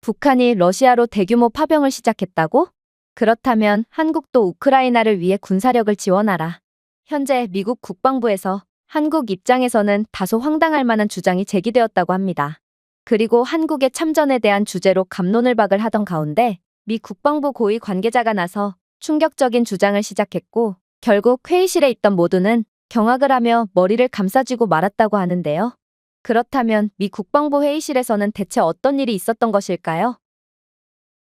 북한이 러시아로 대규모 파병을 시작했다고? 그렇다면 한국도 우크라이나를 위해 군사력을 지원하라. 현재 미국 국방부에서 한국 입장에서는 다소 황당할 만한 주장이 제기되었다고 합니다. 그리고 한국의 참전에 대한 주제로 갑론을박을 하던 가운데 미 국방부 고위 관계자가 나서 충격적인 주장을 시작했고 결국 회의실에 있던 모두는 경악을 하며 머리를 감싸쥐고 말았다고 하는데요. 그렇다면 미 국방부 회의실에서는 대체 어떤 일이 있었던 것일까요?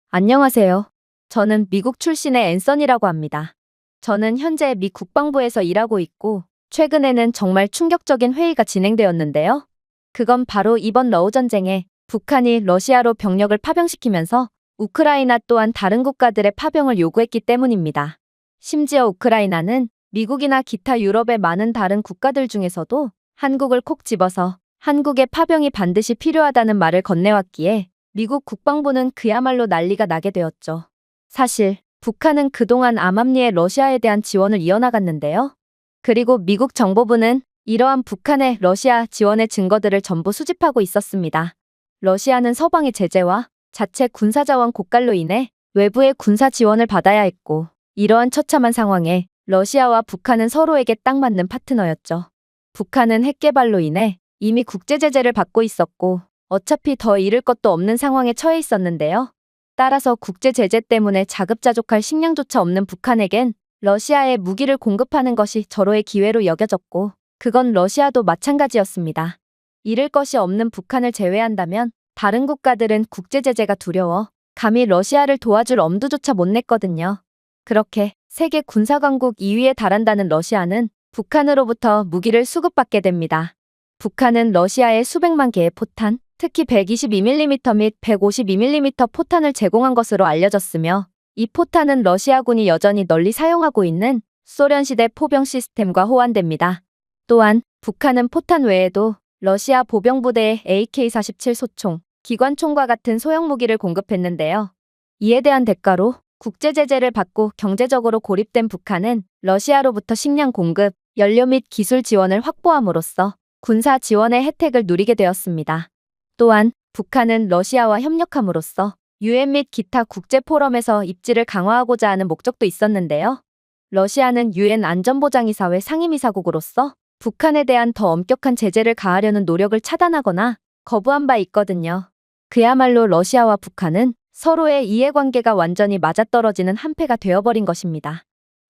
안녕하세요. 저는 미국 출신의 앤선이라고 합니다. 저는 현재 미 국방부에서 일하고 있고 최근에는 정말 충격적인 회의가 진행되었는데요. 그건 바로 이번 러우 전쟁에 북한이 러시아로 병력을 파병시키면서 우크라이나 또한 다른 국가들의 파병을 요구했기 때문입니다. 심지어 우크라이나는 미국이나 기타 유럽의 많은 다른 국가들 중에서도 한국을 콕 집어서 한국의 파병이 반드시 필요하다는 말을 건네왔기에 미국 국방부는 그야말로 난리가 나게 되었죠. 사실 북한은 그동안 암암리에 러시아에 대한 지원을 이어나갔는데요. 그리고 미국 정보부는 이러한 북한의 러시아 지원의 증거들을 전부 수집하고 있었습니다. 러시아는 서방의 제재와 자체 군사자원 고갈로 인해 외부의 군사 지원을 받아야 했고 이러한 처참한 상황에 러시아와 북한은 서로에게 딱 맞는 파트너였죠. 북한은 핵 개발로 인해 이미 국제 제재를 받고 있었고 어차피 더 잃을 것도 없는 상황에 처해 있었는데요. 따라서 국제 제재 때문에 자급자족할 식량조차 없는 북한에겐 러시아에 무기를 공급하는 것이 절호의 기회로 여겨졌고 그건 러시아도 마찬가지였습니다. 잃을 것이 없는 북한을 제외한다면 다른 국가들은 국제 제재가 두려워 감히 러시아를 도와줄 엄두조차 못 냈거든요. 그렇게 세계 군사강국 2위에 달한다는 러시아는 북한으로부터 무기를 수급받게 됩니다. 북한은 러시아에 수백만 개의 포탄, 특히 122mm 및 152mm 포탄을 제공한 것으로 알려졌으며 이 포탄은 러시아군이 여전히 널리 사용하고 있는 소련시대 포병 시스템과 호환됩니다. 또한 북한은 포탄 외에도 러시아 보병부대에 AK-47 소총, 기관총과 같은 소형 무기를 공급했는데요. 이에 대한 대가로 국제 제재를 받고 경제적으로 고립된 북한은 러시아로부터 식량 공급, 연료 및 기술 지원을 확보함으로써 군사 지원의 혜택을 누리게 되었습니다. 또한 북한은 러시아와 협력함으로써 유엔 및 기타 국제 포럼에서 입지를 강화하고자 하는 목적도 있었는데요. 러시아는 유엔 안전보장이사회 상임이사국으로서 북한에 대한 더 엄격한 제재를 가하려는 노력을 차단하거나 거부한 바 있거든요. 그야말로 러시아와 북한은 서로의 이해관계가 완전히 맞아떨어지는 한패가 되어버린 것입니다.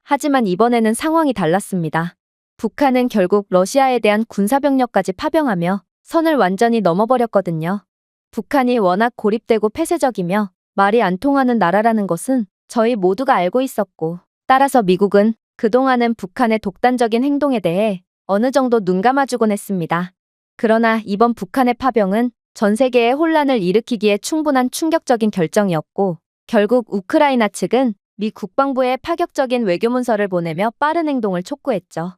하지만 이번에는 상황이 달랐습니다. 북한은 결국 러시아에 대한 군사병력까지 파병하며 선을 완전히 넘어버렸거든요. 북한이 워낙 고립되고 폐쇄적이며 말이 안 통하는 나라라는 것은 저희 모두가 알고 있었고 따라서 미국은 그동안은 북한의 독단적인 행동에 대해 어느 정도 눈감아주곤 했습니다. 그러나 이번 북한의 파병은 전 세계에 혼란을 일으키기에 충분한 충격적인 결정이었고 결국 우크라이나 측은 미 국방부에 파격적인 외교문서를 보내며 빠른 행동을 촉구했죠.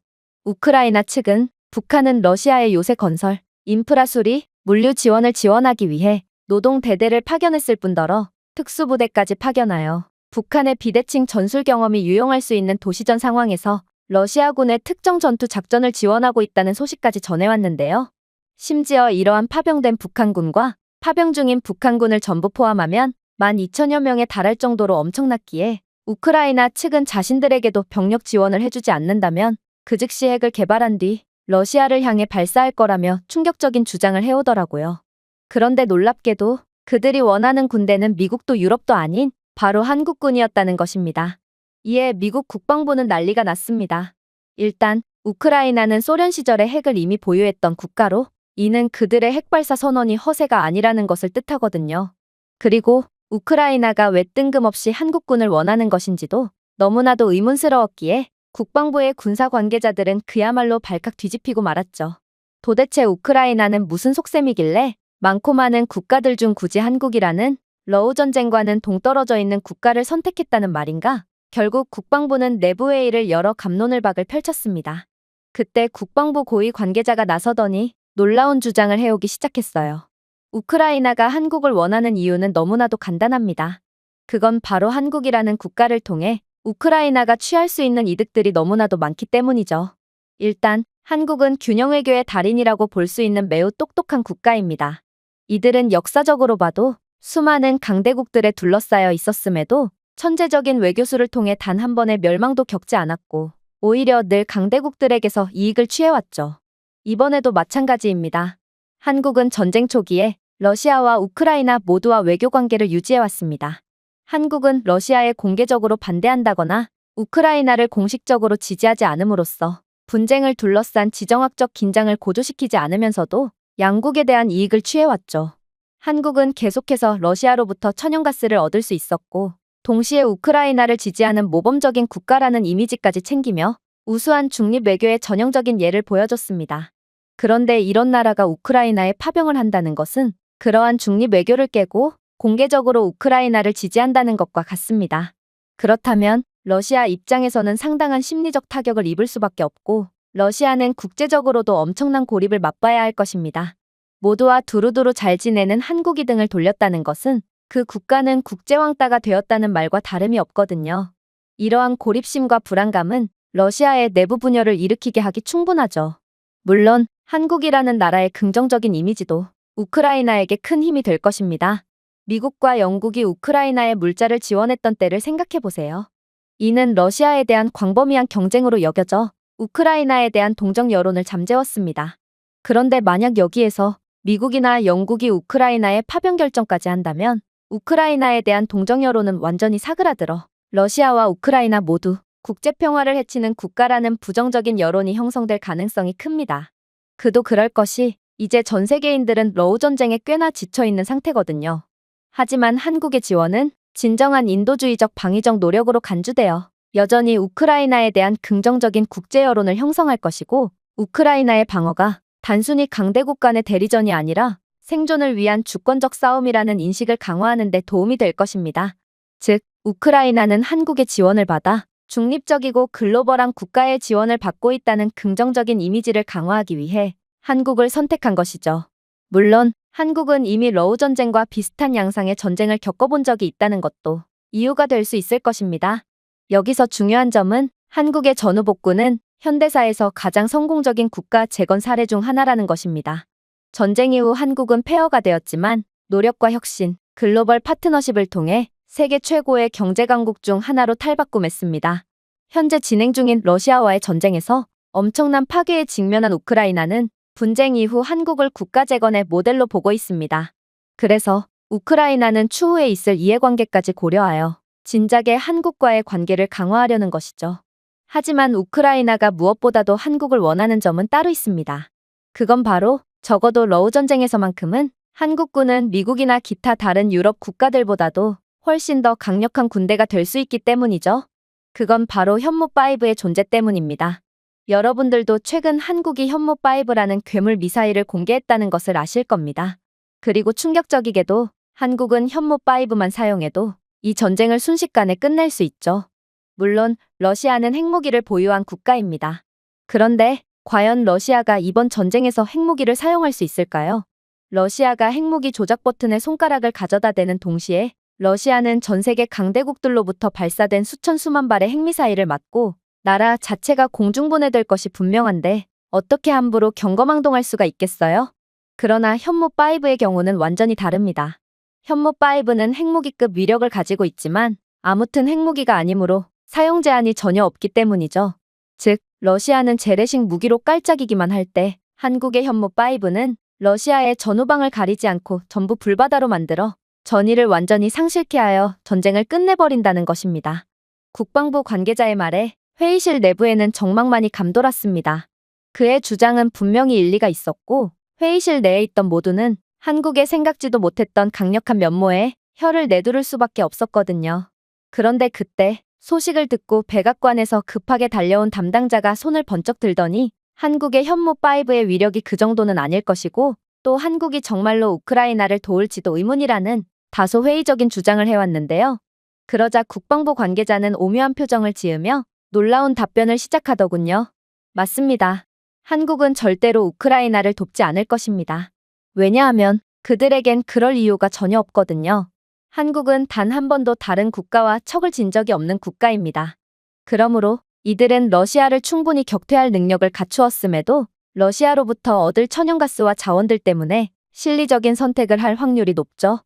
우크라이나 측은 북한은 러시아의 요새 건설, 인프라 수리, 물류 지원을 지원하기 위해 노동 대대를 파견했을 뿐더러 특수부대까지 파견하여 북한의 비대칭 전술 경험이 유용할 수 있는 도시전 상황에서 러시아군의 특정 전투 작전을 지원하고 있다는 소식까지 전해왔는데요. 심지어 이러한 파병된 북한군과 파병 중인 북한군을 전부 포함하면 12,000여 명에 달할 정도로 엄청났기에 우크라이나 측은 자신들에게도 병력 지원을 해주지 않는다면 그 즉시 핵을 개발한 뒤 러시아를 향해 발사할 거라며 충격적인 주장을 해오더라고요. 그런데 놀랍게도 그들이 원하는 군대는 미국도 유럽도 아닌 바로 한국군이었다는 것입니다. 이에 미국 국방부는 난리가 났습니다. 일단 우크라이나는 소련 시절에 핵을 이미 보유했던 국가로 이는 그들의 핵발사 선언이 허세가 아니라는 것을 뜻하거든요. 그리고 우크라이나가 왜 뜬금없이 한국군을 원하는 것인지도 너무나도 의문스러웠기에 국방부의 군사 관계자들은 그야말로 발칵 뒤집히고 말았죠. 도대체 우크라이나는 무슨 속셈이길래 많고 많은 국가들 중 굳이 한국이라는 러우 전쟁과는 동떨어져 있는 국가를 선택했다는 말인가? 결국 국방부는 내부회의를 열어 갑론을박을 펼쳤습니다. 그때 국방부 고위 관계자가 나서더니 놀라운 주장을 해오기 시작했어요. 우크라이나가 한국을 원하는 이유는 너무나도 간단합니다. 그건 바로 한국이라는 국가를 통해 우크라이나가 취할 수 있는 이득들이 너무나도 많기 때문이죠. 일단 한국은 균형외교의 달인이라고 볼 수 있는 매우 똑똑한 국가입니다. 이들은 역사적으로 봐도 수많은 강대국들에 둘러싸여 있었음에도 천재적인 외교수를 통해 단 한 번의 멸망도 겪지 않았고 오히려 늘 강대국들에게서 이익을 취해왔죠. 이번에도 마찬가지입니다. 한국은 전쟁 초기에 러시아와 우크라이나 모두와 외교 관계를 유지해왔습니다. 한국은 러시아에 공개적으로 반대한다거나 우크라이나를 공식적으로 지지하지 않음으로써 분쟁을 둘러싼 지정학적 긴장을 고조시키지 않으면서도 양국에 대한 이익을 취해왔죠. 한국은 계속해서 러시아로부터 천연가스를 얻을 수 있었고 동시에 우크라이나를 지지하는 모범적인 국가라는 이미지까지 챙기며 우수한 중립 외교의 전형적인 예를 보여줬습니다. 그런데 이런 나라가 우크라이나에 파병을 한다는 것은 그러한 중립 외교를 깨고 공개적으로 우크라이나를 지지한다는 것과 같습니다. 그렇다면 러시아 입장에서는 상당한 심리적 타격을 입을 수밖에 없고 러시아는 국제적으로도 엄청난 고립을 맛봐야 할 것입니다. 모두와 두루두루 잘 지내는 한국이 등을 돌렸다는 것은 그 국가는 국제왕따가 되었다는 말과 다름이 없거든요. 이러한 고립심과 불안감은 러시아의 내부 분열을 일으키게 하기 충분하죠. 물론 한국이라는 나라의 긍정적인 이미지도 우크라이나에게 큰 힘이 될 것입니다. 미국과 영국이 우크라이나에 물자를 지원했던 때를 생각해보세요. 이는 러시아에 대한 광범위한 경쟁으로 여겨져 우크라이나에 대한 동정 여론을 잠재웠습니다. 그런데 만약 여기에서 미국이나 영국이 우크라이나에 파병 결정까지 한다면 우크라이나에 대한 동정 여론은 완전히 사그라들어 러시아와 우크라이나 모두 국제평화를 해치는 국가라는 부정적인 여론이 형성될 가능성이 큽니다. 그도 그럴 것이 이제 전 세계인들은 러우 전쟁에 꽤나 지쳐있는 상태거든요. 하지만 한국의 지원은 진정한 인도주의적 방위적 노력으로 간주되어 여전히 우크라이나에 대한 긍정적인 국제 여론을 형성할 것이고 우크라이나의 방어가 단순히 강대국 간의 대리전이 아니라 생존을 위한 주권적 싸움이라는 인식을 강화하는 데 도움이 될 것입니다. 즉, 우크라이나는 한국의 지원을 받아 중립적이고 글로벌한 국가의 지원을 받고 있다는 긍정적인 이미지를 강화하기 위해 한국을 선택한 것이죠. 물론 한국은 이미 러우 전쟁과 비슷한 양상의 전쟁을 겪어본 적이 있다는 것도 이유가 될 수 있을 것입니다. 여기서 중요한 점은 한국의 전후 복구는 현대사에서 가장 성공적인 국가 재건 사례 중 하나라는 것입니다. 전쟁 이후 한국은 폐허가 되었지만 노력과 혁신, 글로벌 파트너십을 통해 세계 최고의 경제 강국 중 하나로 탈바꿈했습니다. 현재 진행 중인 러시아와의 전쟁에서 엄청난 파괴에 직면한 우크라이나는 분쟁 이후 한국을 국가 재건의 모델로 보고 있습니다. 그래서 우크라이나는 추후에 있을 이해관계까지 고려하여 진작에 한국과의 관계를 강화하려는 것이죠. 하지만 우크라이나가 무엇보다도 한국을 원하는 점은 따로 있습니다. 그건 바로 적어도 러우 전쟁에서만큼은 한국군은 미국이나 기타 다른 유럽 국가들보다도 훨씬 더 강력한 군대가 될 수 있기 때문이죠. 그건 바로 현무5의 존재 때문입니다. 여러분들도 최근 한국이 현무5라는 괴물 미사일을 공개했다는 것을 아실 겁니다. 그리고 충격적이게도 한국은 현무5만 사용해도 이 전쟁을 순식간에 끝낼 수 있죠. 물론 러시아는 핵무기를 보유한 국가입니다. 그런데 과연 러시아가 이번 전쟁에서 핵무기를 사용할 수 있을까요? 러시아가 핵무기 조작 버튼에 손가락을 가져다 대는 동시에 러시아는 전 세계 강대국들로부터 발사된 수천 수만 발의 핵미사일을 맞고 나라 자체가 공중분해될 것이 분명한데 어떻게 함부로 경거망동할 수가 있겠어요? 그러나 현무5의 경우는 완전히 다릅니다. 현무5는 핵무기급 위력을 가지고 있지만 아무튼 핵무기가 아니므로 사용 제한이 전혀 없기 때문이죠. 즉, 러시아는 재래식 무기로 깔짝이기만 할 때 한국의 현무5는 러시아의 전후방을 가리지 않고 전부 불바다로 만들어 전의를 완전히 상실케 하여 전쟁을 끝내버린다는 것입니다. 국방부 관계자의 말에 회의실 내부에는 적막만이 감돌았습니다. 그의 주장은 분명히 일리가 있었고 회의실 내에 있던 모두는 한국의 생각지도 못했던 강력한 면모에 혀를 내두를 수밖에 없었거든요. 그런데 그때 소식을 듣고 백악관에서 급하게 달려온 담당자가 손을 번쩍 들더니 한국의 현무5의 위력이 그 정도는 아닐 것이고 또 한국이 정말로 우크라이나를 도울지도 의문이라는 다소 회의적인 주장을 해왔는데요. 그러자 국방부 관계자는 오묘한 표정을 지으며 놀라운 답변을 시작하더군요. 맞습니다. 한국은 절대로 우크라이나를 돕지 않을 것입니다. 왜냐하면 그들에겐 그럴 이유가 전혀 없거든요. 한국은 단 한 번도 다른 국가와 척을 진 적이 없는 국가입니다. 그러므로 이들은 러시아를 충분히 격퇴할 능력을 갖추었음에도 러시아로부터 얻을 천연가스와 자원들 때문에 실리적인 선택을 할 확률이 높죠.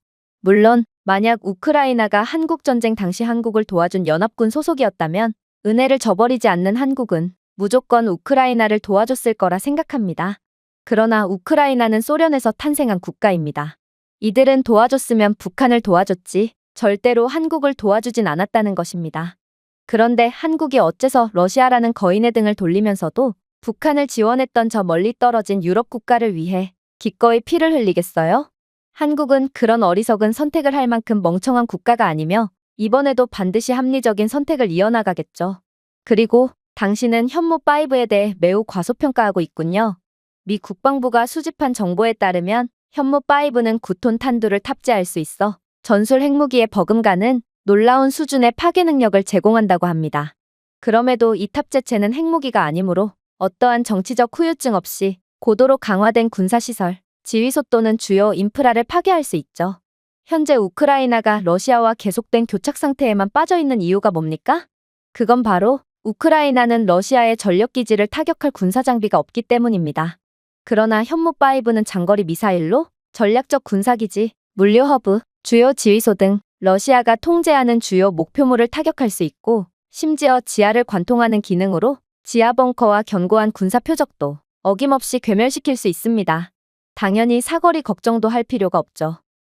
물론 만약 우크라이나가 한국전쟁 당시 한국을 도와준 연합군 소속이었다면 은혜를 저버리지 않는 한국은 무조건 우크라이나를 도와줬을 거라 생각합니다. 그러나 우크라이나는 소련에서 탄생한 국가입니다. 이들은 도와줬으면 북한을 도와줬지 절대로 한국을 도와주진 않았다는 것입니다. 그런데 한국이 어째서 러시아라는 거인의 등을 돌리면서도 북한을 지원했던 저 멀리 떨어진 유럽 국가를 위해 기꺼이 피를 흘리겠어요? 한국은 그런 어리석은 선택을 할 만큼 멍청한 국가가 아니며 이번에도 반드시 합리적인 선택을 이어나가겠죠. 그리고 당신은 현무5에 대해 매우 과소평가하고 있군요. 미 국방부가 수집한 정보에 따르면 현무5는 9톤 탄두를 탑재할 수 있어 전술 핵무기에 버금가는 놀라운 수준의 파괴 능력을 제공한다고 합니다. 그럼에도 이 탑재체는 핵무기가 아니므로 어떠한 정치적 후유증 없이 고도로 강화된 군사시설, 지휘소 또는 주요 인프라를 파괴할 수 있죠. 현재 우크라이나가 러시아와 계속된 교착 상태에만 빠져 있는 이유가 뭡니까? 그건 바로 우크라이나는 러시아의 전력기지를 타격할 군사장비가 없기 때문입니다. 그러나 현무5는 장거리 미사일로 전략적 군사기지, 물류허브, 주요 지휘소 등 러시아가 통제하는 주요 목표물을 타격할 수 있고 심지어 지하를 관통하는 기능으로 지하 벙커와 견고한 군사 표적도 어김없이 괴멸시킬 수 있습니다. 당연히 사거리 걱정도 할 필요가 없죠.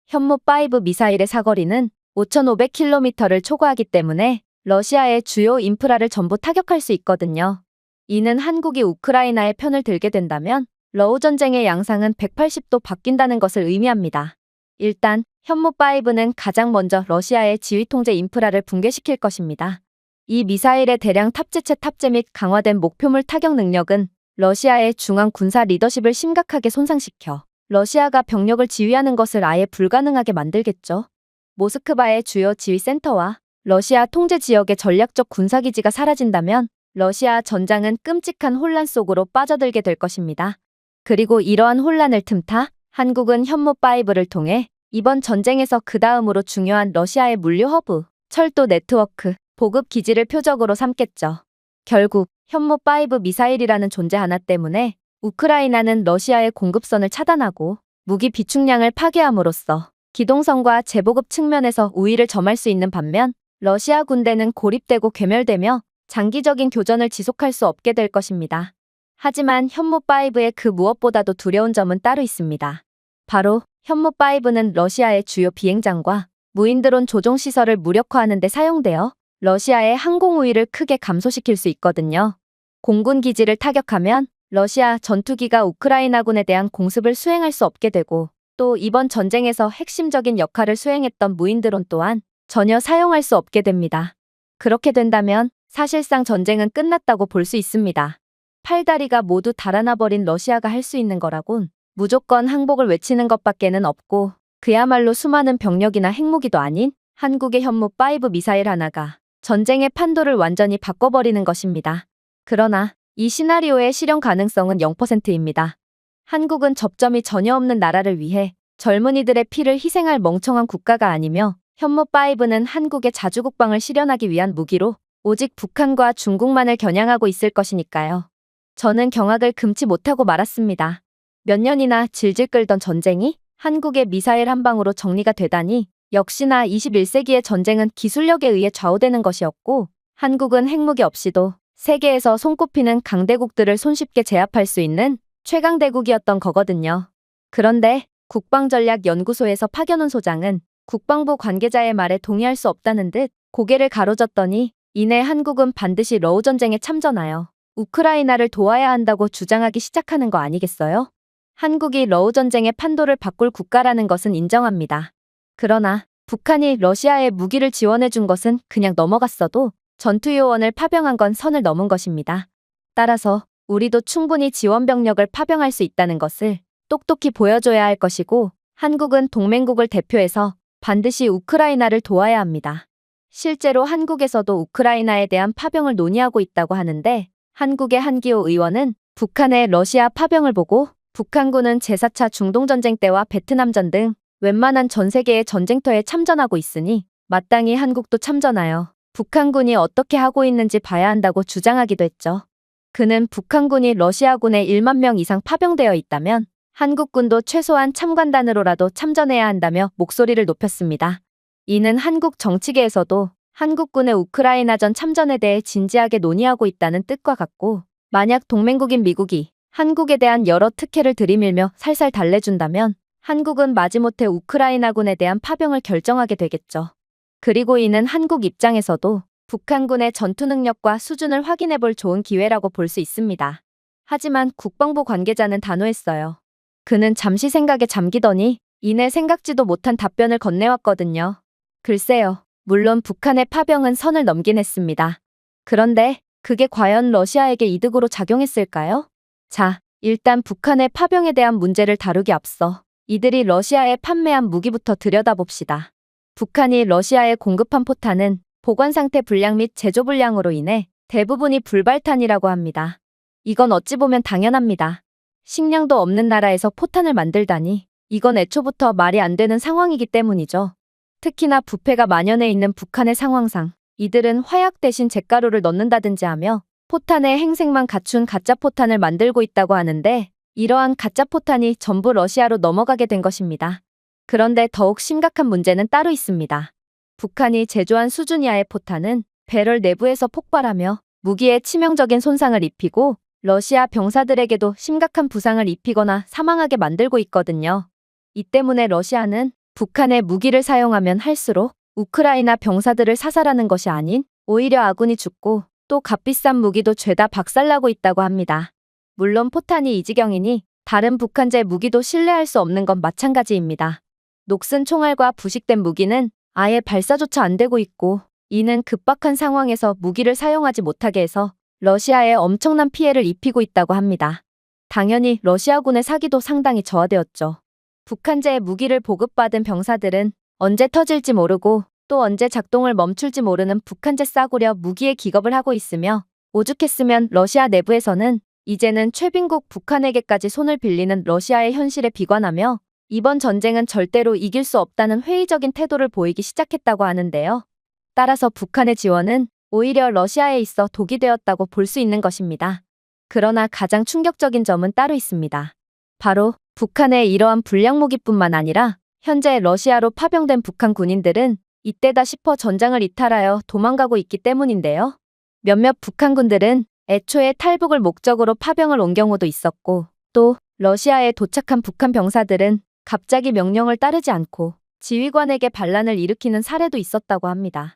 현무5 미사일의 사거리는 5,500km를 초과하기 때문에 러시아의 주요 인프라를 전부 타격할 수 있거든요. 이는 한국이 우크라이나의 편을 들게 된다면 러우 전쟁의 양상은 180도 바뀐다는 것을 의미합니다. 일단 현무5는 가장 먼저 러시아의 지휘 통제 인프라를 붕괴시킬 것입니다. 이 미사일의 대량 탑재체 탑재 및 강화된 목표물 타격 능력은 러시아의 중앙 군사 리더십을 심각하게 손상시켜 러시아가 병력을 지휘하는 것을 아예 불가능하게 만들겠죠. 모스크바의 주요 지휘센터와 러시아 통제 지역의 전략적 군사기지가 사라진다면 러시아 전장은 끔찍한 혼란 속으로 빠져들게 될 것입니다. 그리고 이러한 혼란을 틈타 한국은 현무5를 통해 이번 전쟁에서 그 다음으로 중요한 러시아의 물류 허브, 철도 네트워크, 보급 기지를 표적으로 삼겠죠. 결국 현무5 미사일이라는 존재 하나 때문에 우크라이나는 러시아의 공급선을 차단하고 무기 비축량을 파괴함으로써 기동성과 재보급 측면에서 우위를 점할 수 있는 반면 러시아 군대는 고립되고 괴멸되며 장기적인 교전을 지속할 수 없게 될 것입니다. 하지만 현무5의 그 무엇보다도 두려운 점은 따로 있습니다. 바로 현무5는 러시아의 주요 비행장과 무인드론 조종시설을 무력화하는 데 사용되어 러시아의 항공 우위를 크게 감소시킬 수 있거든요. 공군 기지를 타격하면 러시아 전투기가 우크라이나군에 대한 공습을 수행할 수 없게 되고 또 이번 전쟁에서 핵심적인 역할을 수행했던 무인드론 또한 전혀 사용할 수 없게 됩니다. 그렇게 된다면 사실상 전쟁은 끝났다고 볼 수 있습니다. 팔다리가 모두 달아나버린 러시아가 할 수 있는 거라곤 무조건 항복을 외치는 것밖에는 없고 그야말로 수많은 병력이나 핵무기도 아닌 한국의 현무5 미사일 하나가 전쟁의 판도를 완전히 바꿔버리는 것입니다. 그러나 이 시나리오의 실현 가능성은 0%입니다. 한국은 접점이 전혀 없는 나라를 위해 젊은이들의 피를 희생할 멍청한 국가가 아니며 현무5는 한국의 자주국방을 실현하기 위한 무기로 오직 북한과 중국만을 겨냥하고 있을 것이니까요. 저는 경악을 금치 못하고 말았습니다. 몇 년이나 질질 끌던 전쟁이 한국의 미사일 한 방으로 정리가 되다니 역시나 21세기의 전쟁은 기술력에 의해 좌우되는 것이었고 한국은 핵무기 없이도 세계에서 손꼽히는 강대국들을 손쉽게 제압할 수 있는 최강대국이었던 거거든요. 그런데 국방전략연구소에서 파견온 소장은 국방부 관계자의 말에 동의할 수 없다는 듯 고개를 가로젓더니 이내 한국은 반드시 러우 전쟁에 참전하여 우크라이나를 도와야 한다고 주장하기 시작하는 거 아니겠어요? 한국이 러우 전쟁의 판도를 바꿀 국가라는 것은 인정합니다. 그러나 북한이 러시아에 무기를 지원해 준 것은 그냥 넘어갔어도 전투요원을 파병한 건 선을 넘은 것입니다. 따라서 우리도 충분히 지원 병력을 파병할 수 있다는 것을 똑똑히 보여줘야 할 것이고 한국은 동맹국을 대표해서 반드시 우크라이나를 도와야 합니다. 실제로 한국에서도 우크라이나에 대한 파병을 논의하고 있다고 하는데 한국의 한기호 의원은 북한의 러시아 파병을 보고 북한군은 제4차 중동전쟁 때와 베트남전 등 웬만한 전 세계의 전쟁터에 참전하고 있으니 마땅히 한국도 참전하여 북한군이 어떻게 하고 있는지 봐야 한다고 주장하기도 했죠. 그는 북한군이 러시아군에 1만 명 이상 파병되어 있다면 한국군도 최소한 참관단으로라도 참전해야 한다며 목소리를 높였습니다. 이는 한국 정치계에서도 한국군의 우크라이나전 참전에 대해 진지하게 논의하고 있다는 뜻과 같고, 만약 동맹국인 미국이 한국에 대한 여러 특혜를 들이밀며 살살 달래준다면 한국은 마지못해 우크라이나군에 대한 파병을 결정하게 되겠죠. 그리고 이는 한국 입장에서도 북한군의 전투 능력과 수준을 확인해볼 좋은 기회라고 볼 수 있습니다. 하지만 국방부 관계자는 단호했어요. 그는 잠시 생각에 잠기더니 이내 생각지도 못한 답변을 건네왔거든요. 글쎄요. 물론 북한의 파병은 선을 넘긴 했습니다. 그런데 그게 과연 러시아에게 이득으로 작용했을까요? 자, 일단 북한의 파병에 대한 문제를 다루기 앞서 이들이 러시아에 판매한 무기부터 들여다봅시다. 북한이 러시아에 공급한 포탄은 보관 상태 불량 및 제조 불량으로 인해 대부분이 불발탄이라고 합니다. 이건 어찌 보면 당연합니다. 식량도 없는 나라에서 포탄을 만들다니 이건 애초부터 말이 안 되는 상황이기 때문이죠. 특히나 부패가 만연해 있는 북한의 상황상 이들은 화약 대신 잿가루를 넣는다든지 하며 포탄의 행색만 갖춘 가짜 포탄을 만들고 있다고 하는데 이러한 가짜 포탄이 전부 러시아로 넘어가게 된 것입니다. 그런데 더욱 심각한 문제는 따로 있습니다. 북한이 제조한 수준 이하의 포탄은 배럴 내부에서 폭발하며 무기에 치명적인 손상을 입히고 러시아 병사들에게도 심각한 부상을 입히거나 사망하게 만들고 있거든요. 이 때문에 러시아는 북한의 무기를 사용하면 할수록 우크라이나 병사들을 사살하는 것이 아닌 오히려 아군이 죽고 또 값비싼 무기도 죄다 박살나고 있다고 합니다. 물론 포탄이 이 지경이니 다른 북한제 무기도 신뢰할 수 없는 건 마찬가지입니다. 녹슨 총알과 부식된 무기는 아예 발사조차 안 되고 있고 이는 급박한 상황에서 무기를 사용하지 못하게 해서 러시아에 엄청난 피해를 입히고 있다고 합니다. 당연히 러시아군의 사기도 상당히 저하되었죠. 북한제 무기를 보급받은 병사들은 언제 터질지 모르고 또 언제 작동을 멈출지 모르는 북한제 싸구려 무기에 기겁을 하고 있으며 오죽했으면 러시아 내부에서는 이제는 최빈국 북한에게까지 손을 빌리는 러시아의 현실에 비관하며 이번 전쟁은 절대로 이길 수 없다는 회의적인 태도를 보이기 시작했다고 하는데요. 따라서 북한의 지원은 오히려 러시아에 있어 독이 되었다고 볼 수 있는 것입니다. 그러나 가장 충격적인 점은 따로 있습니다. 바로 북한의 이러한 불량 무기뿐만 아니라 현재 러시아로 파병된 북한 군인들은 이때다 싶어 전장을 이탈하여 도망가고 있기 때문인데요. 몇몇 북한군들은 애초에 탈북을 목적으로 파병을 온 경우도 있었고 또 러시아에 도착한 북한 병사들은 갑자기 명령을 따르지 않고 지휘관에게 반란을 일으키는 사례도 있었다고 합니다.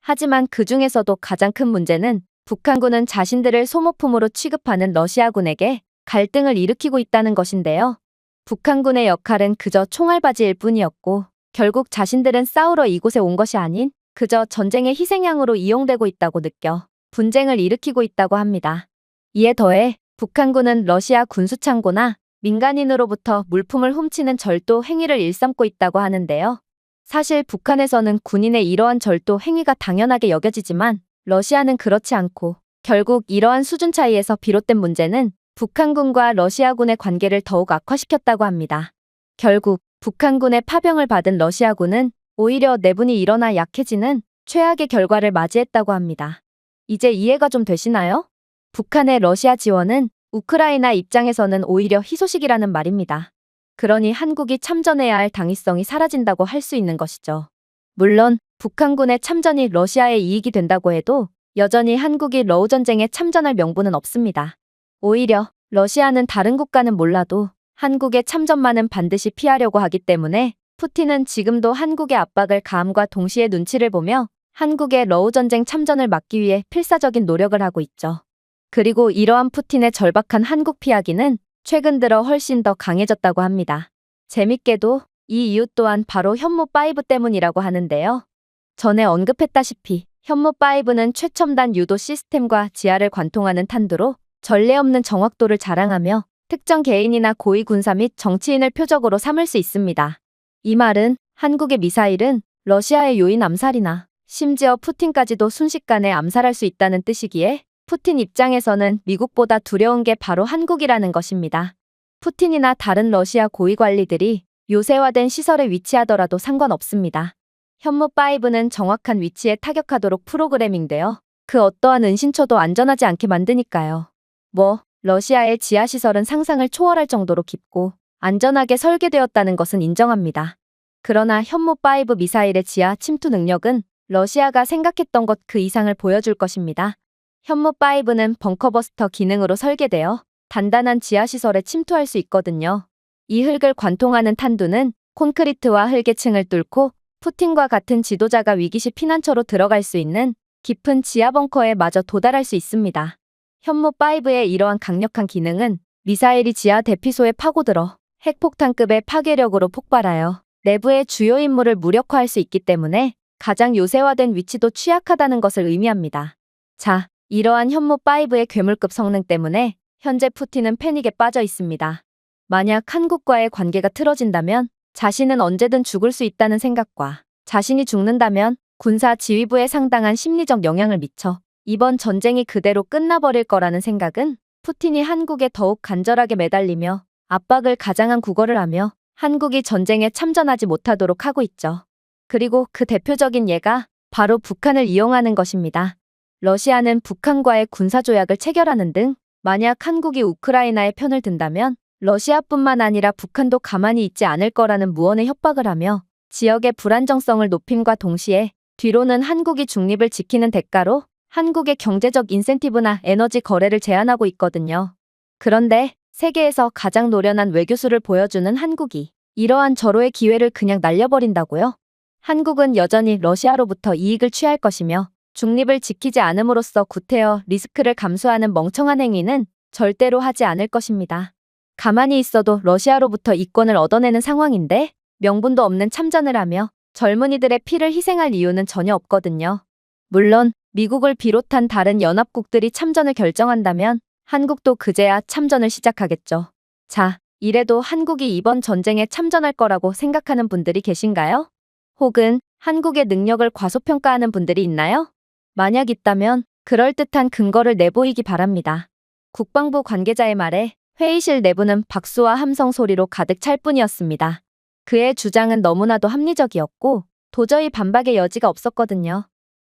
하지만 그 중에서도 가장 큰 문제는 북한군은 자신들을 소모품으로 취급하는 러시아군에게 갈등을 일으키고 있다는 것인데요. 북한군의 역할은 그저 총알바지일 뿐이었고 결국 자신들은 싸우러 이곳에 온 것이 아닌 그저 전쟁의 희생양으로 이용되고 있다고 느껴 분쟁을 일으키고 있다고 합니다. 이에 더해 북한군은 러시아 군수창고나 민간인으로부터 물품을 훔치는 절도 행위를 일삼고 있다고 하는데요. 사실 북한에서는 군인의 이러한 절도 행위가 당연하게 여겨지지만 러시아는 그렇지 않고 결국 이러한 수준 차이에서 비롯된 문제는 북한군과 러시아군의 관계를 더욱 악화시켰다고 합니다. 결국 북한군의 파병을 받은 러시아군은 오히려 내분이 일어나 약해지는 최악의 결과를 맞이했다고 합니다. 이제 이해가 좀 되시나요? 북한의 러시아 지원은 우크라이나 입장에서는 오히려 희소식이라는 말입니다. 그러니 한국이 참전해야 할 당위성이 사라진다고 할 수 있는 것이죠. 물론 북한군의 참전이 러시아에 이익이 된다고 해도 여전히 한국이 러우 전쟁에 참전할 명분은 없습니다. 오히려 러시아는 다른 국가는 몰라도 한국의 참전만은 반드시 피하려고 하기 때문에 푸틴은 지금도 한국의 압박을 가함과 동시에 눈치를 보며 한국의 러우 전쟁 참전을 막기 위해 필사적인 노력을 하고 있죠. 그리고 이러한 푸틴의 절박한 한국 피하기는 최근 들어 훨씬 더 강해졌다고 합니다. 재밌게도 이 이유 또한 바로 현무5 때문이라고 하는데요. 전에 언급했다시피 현무5는 최첨단 유도 시스템과 지하를 관통하는 탄두로 전례 없는 정확도를 자랑하며 특정 개인이나 고위 군사 및 정치인을 표적으로 삼을 수 있습니다. 이 말은 한국의 미사일은 러시아의 요인 암살이나 심지어 푸틴까지도 순식간에 암살할 수 있다는 뜻이기에 푸틴 입장에서는 미국보다 두려운 게 바로 한국이라는 것입니다. 푸틴이나 다른 러시아 고위 관리들이 요새화된 시설에 위치하더라도 상관없습니다. 현무5는 정확한 위치에 타격하도록 프로그래밍되어 그 어떠한 은신처도 안전하지 않게 만드니까요. 러시아의 지하시설은 상상을 초월할 정도로 깊고 안전하게 설계되었다는 것은 인정합니다. 그러나 현무5 미사일의 지하 침투 능력은 러시아가 생각했던 것 그 이상을 보여줄 것입니다. 현무5는 벙커버스터 기능으로 설계되어 단단한 지하시설에 침투할 수 있거든요. 이 흙을 관통하는 탄두는 콘크리트와 흙의 층을 뚫고 푸틴과 같은 지도자가 위기시 피난처로 들어갈 수 있는 깊은 지하 벙커에 마저 도달할 수 있습니다. 현무5의 이러한 강력한 기능은 미사일이 지하 대피소에 파고들어 핵폭탄급의 파괴력으로 폭발하여 내부의 주요 임무를 무력화할 수 있기 때문에 가장 요새화된 위치도 취약하다는 것을 의미합니다. 자, 이러한 현무5의 괴물급 성능 때문에 현재 푸틴은 패닉에 빠져 있습니다. 만약 한국과의 관계가 틀어진다면 자신은 언제든 죽을 수 있다는 생각과 자신이 죽는다면 군사 지휘부에 상당한 심리적 영향을 미쳐 이번 전쟁이 그대로 끝나버릴 거라는 생각은 푸틴이 한국에 더욱 간절하게 매달리며 압박을 가장한 구걸을 하며 한국이 전쟁에 참전하지 못하도록 하고 있죠. 그리고 그 대표적인 예가 바로 북한을 이용하는 것입니다. 러시아는 북한과의 군사조약을 체결하는 등 만약 한국이 우크라이나의 편을 든다면 러시아뿐만 아니라 북한도 가만히 있지 않을 거라는 무언의 협박을 하며 지역의 불안정성을 높임과 동시에 뒤로는 한국이 중립을 지키는 대가로 한국의 경제적 인센티브나 에너지 거래를 제한하고 있거든요. 그런데 세계에서 가장 노련한 외교수를 보여주는 한국이 이러한 절호의 기회를 그냥 날려버린다고요? 한국은 여전히 러시아로부터 이익을 취할 것이며 중립을 지키지 않음으로써 구태여 리스크를 감수하는 멍청한 행위는 절대로 하지 않을 것입니다. 가만히 있어도 러시아로부터 이권을 얻어내는 상황인데 명분도 없는 참전을 하며 젊은이들의 피를 희생할 이유는 전혀 없거든요. 물론 미국을 비롯한 다른 연합국들이 참전을 결정한다면 한국도 그제야 참전을 시작하겠죠. 자, 이래도 한국이 이번 전쟁에 참전할 거라고 생각하는 분들이 계신가요? 혹은 한국의 능력을 과소평가하는 분들이 있나요? 만약 있다면 그럴듯한 근거를 내보이기 바랍니다. 국방부 관계자의 말에 회의실 내부는 박수와 함성 소리로 가득 찰 뿐이었습니다. 그의 주장은 너무나도 합리적이었고 도저히 반박의 여지가 없었거든요.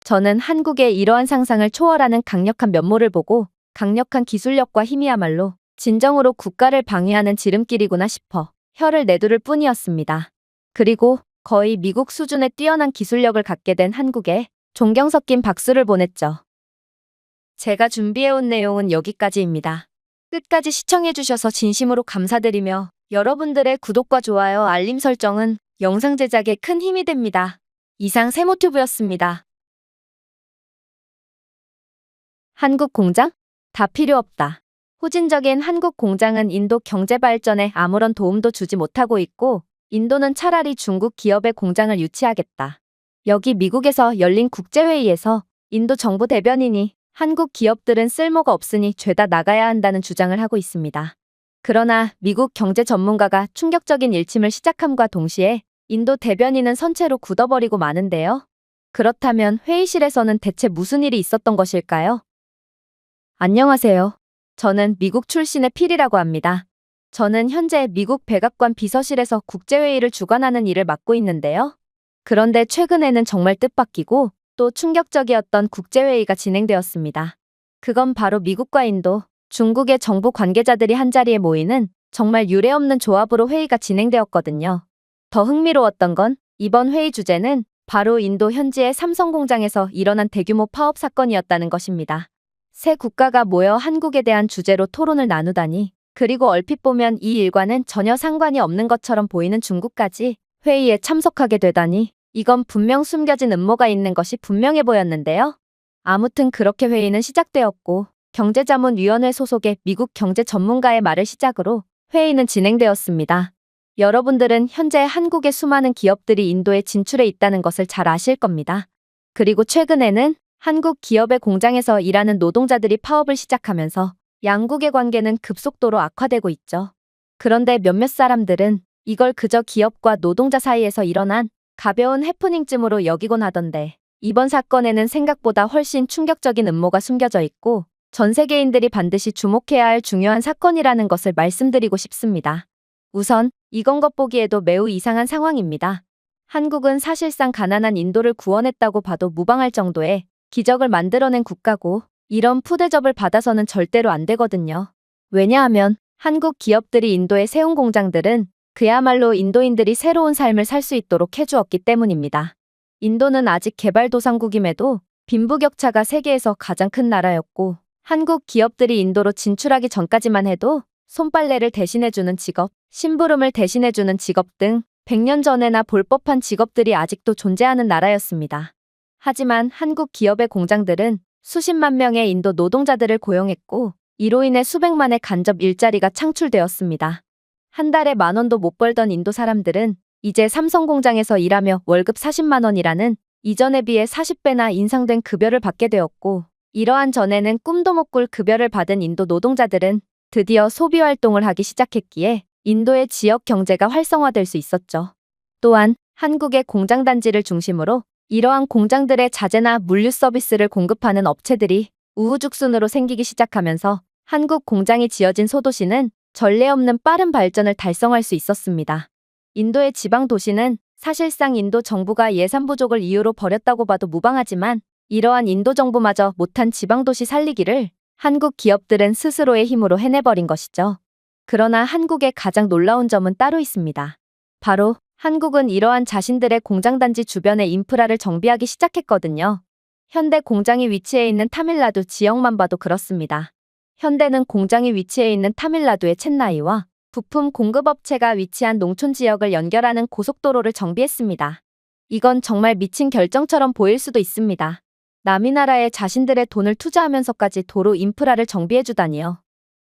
저는 한국의 이러한 상상을 초월하는 강력한 면모를 보고 강력한 기술력과 힘이야말로 진정으로 국가를 방해하는 지름길이구나 싶어 혀를 내두를 뿐이었습니다. 그리고 거의 미국 수준의 뛰어난 기술력을 갖게 된 한국에 존경 섞인 박수를 보냈죠. 제가 준비해온 내용은 여기까지입니다. 끝까지 시청해주셔서 진심으로 감사드리며 여러분들의 구독과 좋아요, 알림 설정은 영상 제작에 큰 힘이 됩니다. 이상 세모튜브였습니다. 한국 공장? 다 필요 없다. 후진적인 한국 공장은 인도 경제 발전에 아무런 도움도 주지 못하고 있고 인도는 차라리 중국 기업의 공장을 유치하겠다. 여기 미국에서 열린 국제회의에서 인도 정부 대변인이 한국 기업들은 쓸모가 없으니 죄다 나가야 한다는 주장을 하고 있습니다. 그러나 미국 경제 전문가가 충격적인 일침을 시작함과 동시에 인도 대변인은 선체로 굳어버리고 마는데요. 그렇다면 회의실에서는 대체 무슨 일이 있었던 것일까요? 안녕하세요. 저는 미국 출신의 필이라고 합니다. 저는 현재 미국 백악관 비서실에서 국제회의를 주관하는 일을 맡고 있는데요. 그런데 최근에는 정말 뜻밖이고 또 충격적이었던 국제회의가 진행되었습니다. 그건 바로 미국과 인도, 중국의 정부 관계자들이 한자리에 모이는 정말 유례없는 조합으로 회의가 진행되었거든요. 더 흥미로웠던 건 이번 회의 주제는 바로 인도 현지의 삼성 공장에서 일어난 대규모 파업 사건이었다는 것입니다. 세 국가가 모여 한국에 대한 주제로 토론을 나누다니, 그리고 얼핏 보면 이 일과는 전혀 상관이 없는 것처럼 보이는 중국까지 회의에 참석하게 되다니, 이건 분명 숨겨진 음모가 있는 것이 분명해 보였는데요. 아무튼 그렇게 회의는 시작되었고 경제자문위원회 소속의 미국 경제 전문가의 말을 시작으로 회의는 진행되었습니다. 여러분들은 현재 한국의 수많은 기업들이 인도에 진출해 있다는 것을 잘 아실 겁니다. 그리고 최근에는 한국 기업의 공장에서 일하는 노동자들이 파업을 시작하면서 양국의 관계는 급속도로 악화되고 있죠. 그런데 몇몇 사람들은 이걸 그저 기업과 노동자 사이에서 일어난 가벼운 해프닝쯤으로 여기곤 하던데, 이번 사건에는 생각보다 훨씬 충격적인 음모가 숨겨져 있고 전 세계인들이 반드시 주목해야 할 중요한 사건이라는 것을 말씀드리고 싶습니다. 우선 이건 겉보기에도 매우 이상한 상황입니다. 한국은 사실상 가난한 인도를 구원했다고 봐도 무방할 정도의 기적을 만들어낸 국가고 이런 푸대접을 받아서는 절대로 안 되거든요. 왜냐하면 한국 기업들이 인도에 세운 공장들은 그야말로 인도인들이 새로운 삶을 살 수 있도록 해주었기 때문입니다. 인도는 아직 개발도상국임에도 빈부격차가 세계에서 가장 큰 나라였고, 한국 기업들이 인도로 진출하기 전까지만 해도 손빨래를 대신해주는 직업, 심부름을 대신해주는 직업 등 100년 전에나 볼 법한 직업들이 아직도 존재하는 나라였습니다. 하지만 한국 기업의 공장들은 수십만 명의 인도 노동자들을 고용했고, 이로 인해 수백만의 간접 일자리가 창출되었습니다. 한 달에 10,000원도 못 벌던 인도 사람들은 이제 삼성 공장에서 일하며 월급 40만 원이라는 이전에 비해 40배나 인상된 급여를 받게 되었고, 이러한 전에는 꿈도 못 꿀 급여를 받은 인도 노동자들은 드디어 소비 활동을 하기 시작했기에 인도의 지역 경제가 활성화될 수 있었죠. 또한 한국의 공장 단지를 중심으로 이러한 공장들의 자재나 물류 서비스를 공급하는 업체들이 우후죽순으로 생기기 시작하면서 한국 공장이 지어진 소도시는 전례 없는 빠른 발전을 달성할 수 있었습니다. 인도의 지방 도시는 사실상 인도 정부가 예산 부족을 이유로 버렸다고 봐도 무방하지만, 이러한 인도 정부마저 못한 지방 도시 살리기를 한국 기업들은 스스로의 힘으로 해내버린 것이죠. 그러나 한국의 가장 놀라운 점은 따로 있습니다. 바로 한국은 이러한 자신들의 공장단지 주변의 인프라를 정비하기 시작했거든요. 현대 공장이 위치해 있는 타밀나두 지역만 봐도 그렇습니다. 현대는 공장이 위치해 있는 타밀나두의 첸나이와 부품 공급업체가 위치한 농촌 지역을 연결하는 고속도로를 정비했습니다. 이건 정말 미친 결정처럼 보일 수도 있습니다. 남이 나라에 자신들의 돈을 투자하면서까지 도로 인프라를 정비해주다니요.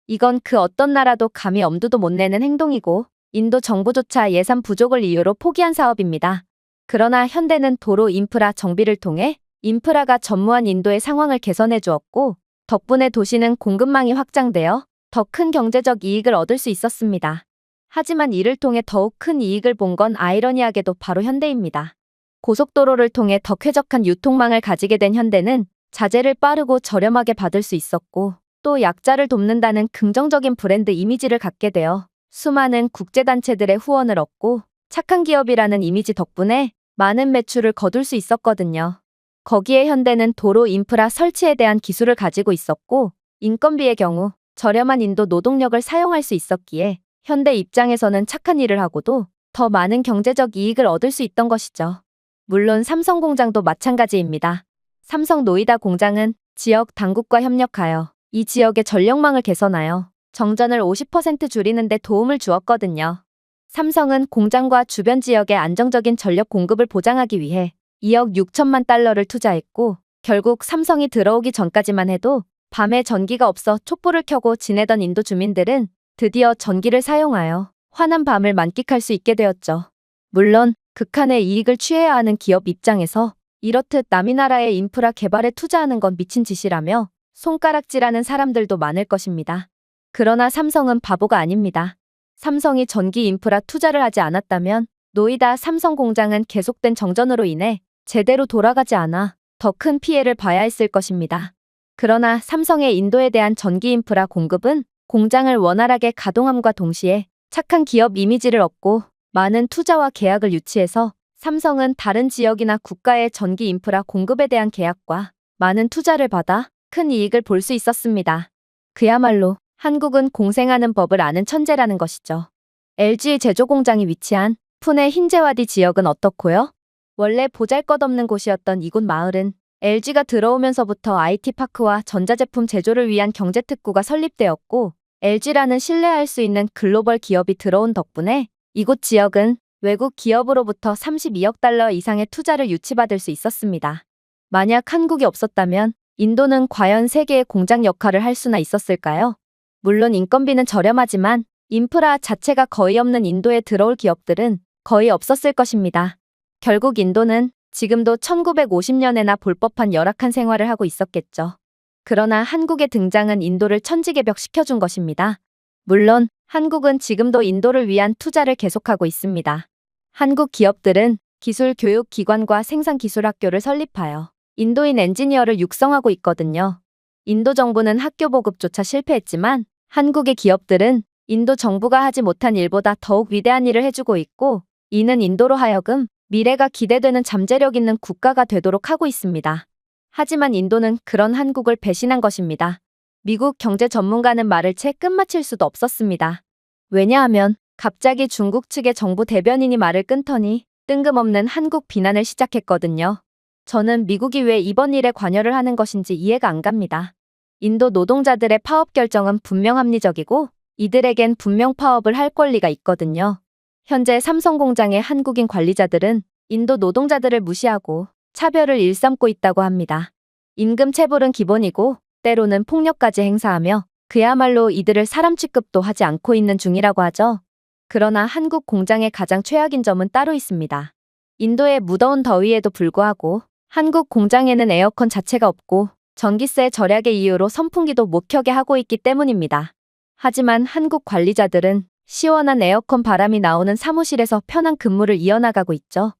이건 그 어떤 나라도 감히 엄두도 못 내는 행동이고, 인도 정부조차 예산 부족을 이유로 포기한 사업입니다. 그러나 현대는 도로 인프라 정비를 통해 인프라가 전무한 인도의 상황을 개선해 주었고, 덕분에 도시는 공급망이 확장되어 더 큰 경제적 이익을 얻을 수 있었습니다. 하지만 이를 통해 더욱 큰 이익을 본 건 아이러니하게도 바로 현대입니다. 고속도로를 통해 더 쾌적한 유통망을 가지게 된 현대는 자재를 빠르고 저렴하게 받을 수 있었고, 또 약자를 돕는다는 긍정적인 브랜드 이미지를 갖게 되어 수많은 국제단체들의 후원을 얻고 착한 기업이라는 이미지 덕분에 많은 매출을 거둘 수 있었거든요. 거기에 현대는 도로 인프라 설치에 대한 기술을 가지고 있었고, 인건비의 경우 저렴한 인도 노동력을 사용할 수 있었기에 현대 입장에서는 착한 일을 하고도 더 많은 경제적 이익을 얻을 수 있던 것이죠. 물론 삼성 공장도 마찬가지입니다. 삼성 노이다 공장은 지역 당국과 협력하여 이 지역의 전력망을 개선하여 정전을 50% 줄이는 데 도움을 주었거든요. 삼성은 공장과 주변 지역의 안정적인 전력 공급을 보장하기 위해 2억 6천만 달러를 투자했고, 결국 삼성이 들어오기 전까지만 해도 밤에 전기가 없어 촛불을 켜고 지내던 인도 주민들은 드디어 전기를 사용하여 환한 밤을 만끽할 수 있게 되었죠. 물론 극한의 이익을 취해야 하는 기업 입장에서 이렇듯 남이 나라의 인프라 개발에 투자하는 건 미친 짓이라며 손가락질하는 사람들도 많을 것입니다. 그러나 삼성은 바보가 아닙니다. 삼성이 전기 인프라 투자를 하지 않았다면 노이다 삼성 공장은 계속된 정전으로 인해 제대로 돌아가지 않아 더 큰 피해를 봐야 했을 것입니다. 그러나 삼성의 인도에 대한 전기 인프라 공급은 공장을 원활하게 가동함과 동시에 착한 기업 이미지를 얻고 많은 투자와 계약을 유치해서 삼성은 다른 지역이나 국가의 전기 인프라 공급에 대한 계약과 많은 투자를 받아 큰 이익을 볼 수 있었습니다. 그야말로 한국은 공생하는 법을 아는 천재라는 것이죠. LG 제조 공장이 위치한 푸네 힌제와디 지역은 어떻고요? 원래 보잘것없는 곳이었던 이곳 마을은 LG가 들어오면서부터 IT파크와 전자제품 제조를 위한 경제특구가 설립되었고, LG라는 신뢰할 수 있는 글로벌 기업이 들어온 덕분에 이곳 지역은 외국 기업으로부터 32억 달러 이상의 투자를 유치받을 수 있었습니다. 만약 한국이 없었다면 인도는 과연 세계의 공장 역할을 할 수나 있었을까요? 물론 인건비는 저렴하지만 인프라 자체가 거의 없는 인도에 들어올 기업들은 거의 없었을 것입니다. 결국 인도는 지금도 1950년에나 볼 법한 열악한 생활을 하고 있었겠죠. 그러나 한국의 등장은 인도를 천지개벽시켜준 것입니다. 물론 한국은 지금도 인도를 위한 투자를 계속하고 있습니다. 한국 기업들은 기술 교육 기관과 생산 기술 학교를 설립하여 인도인 엔지니어를 육성하고 있거든요. 인도 정부는 학교 보급조차 실패했지만 한국의 기업들은 인도 정부가 하지 못한 일보다 더욱 위대한 일을 해주고 있고, 이는 인도로 하여금 미래가 기대되는 잠재력 있는 국가가 되도록 하고 있습니다. 하지만 인도는 그런 한국을 배신한 것입니다. 미국 경제 전문가는 말을 채 끝마칠 수도 없었습니다. 왜냐하면 갑자기 중국 측의 정부 대변인이 말을 끊더니 뜬금없는 한국 비난을 시작했거든요. 저는 미국이 왜 이번 일에 관여를 하는 것인지 이해가 안 갑니다. 인도 노동자들의 파업 결정은 분명 합리적이고 이들에겐 분명 파업을 할 권리가 있거든요. 현재 삼성 공장의 한국인 관리자들은 인도 노동자들을 무시하고 차별을 일삼고 있다고 합니다. 임금 체불은 기본이고 때로는 폭력까지 행사하며 그야말로 이들을 사람 취급도 하지 않고 있는 중이라고 하죠. 그러나 한국 공장의 가장 최악인 점은 따로 있습니다. 인도의 무더운 더위에도 불구하고 한국 공장에는 에어컨 자체가 없고 전기세 절약의 이유로 선풍기도 못 켜게 하고 있기 때문입니다. 하지만 한국 관리자들은 시원한 에어컨 바람이 나오는 사무실에서 편한 근무를 이어나가고 있죠.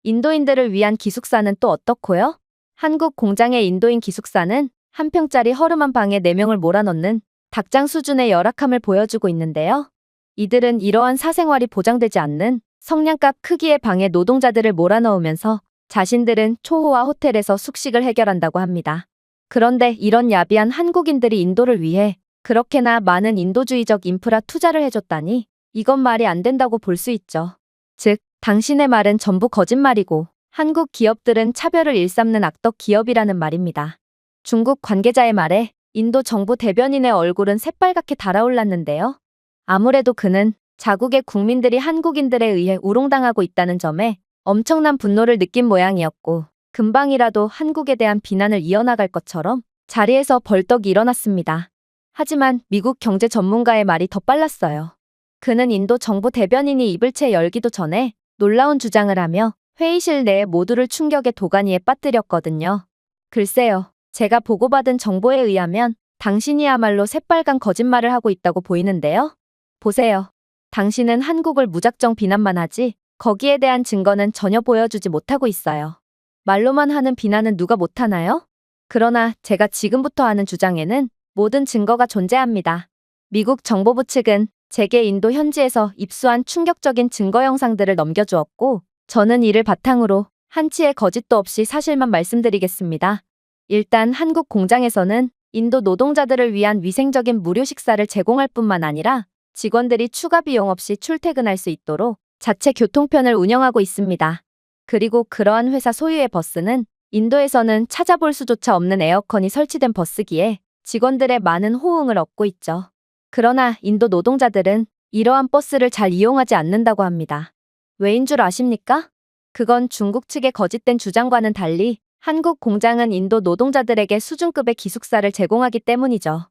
인도인들을 위한 기숙사는 또 어떻고요? 한국 공장의 인도인 기숙사는 한 평짜리 허름한 방에 4명을 몰아넣는 닭장 수준의 열악함을 보여주고 있는데요. 이들은 이러한 사생활이 보장되지 않는 성냥갑 크기의 방에 노동자들을 몰아넣으면서 자신들은 초호화 호텔에서 숙식을 해결한다고 합니다. 그런데 이런 야비한 한국인들이 인도를 위해 그렇게나 많은 인도주의적 인프라 투자를 해줬다니 이건 말이 안 된다고 볼 수 있죠. 즉, 당신의 말은 전부 거짓말이고 한국 기업들은 차별을 일삼는 악덕 기업이라는 말입니다. 중국 관계자의 말에 인도 정부 대변인의 얼굴은 새빨갛게 달아올랐는데요. 아무래도 그는 자국의 국민들이 한국인들에 의해 우롱당하고 있다는 점에 엄청난 분노를 느낀 모양이었고 금방이라도 한국에 대한 비난을 이어나갈 것처럼 자리에서 벌떡 일어났습니다. 하지만 미국 경제 전문가의 말이 더 빨랐어요. 그는 인도 정부 대변인이 입을 채 열기도 전에 놀라운 주장을 하며 회의실 내에 모두를 충격의 도가니에 빠뜨렸거든요. 글쎄요, 제가 보고받은 정보에 의하면 당신이야말로 새빨간 거짓말을 하고 있다고 보이는데요. 보세요. 당신은 한국을 무작정 비난만 하지 거기에 대한 증거는 전혀 보여주지 못하고 있어요. 말로만 하는 비난은 누가 못하나요? 그러나 제가 지금부터 하는 주장에는 모든 증거가 존재합니다. 미국 정보부 측은 제게 인도 현지에서 입수한 충격적인 증거 영상들을 넘겨주었고 저는 이를 바탕으로 한치의 거짓도 없이 사실만 말씀드리겠습니다. 일단 한국 공장에서는 인도 노동자들을 위한 위생적인 무료 식사를 제공할 뿐만 아니라 직원들이 추가 비용 없이 출퇴근할 수 있도록 자체 교통편을 운영하고 있습니다. 그리고 그러한 회사 소유의 버스는 인도에서는 찾아볼 수조차 없는 에어컨이 설치된 버스기에 직원들의 많은 호응을 얻고 있죠. 그러나 인도 노동자들은 이러한 버스를 잘 이용하지 않는다고 합니다. 왜인 줄 아십니까? 그건 중국 측의 거짓된 주장과는 달리 한국 공장은 인도 노동자들에게 수준급의 기숙사를 제공하기 때문이죠.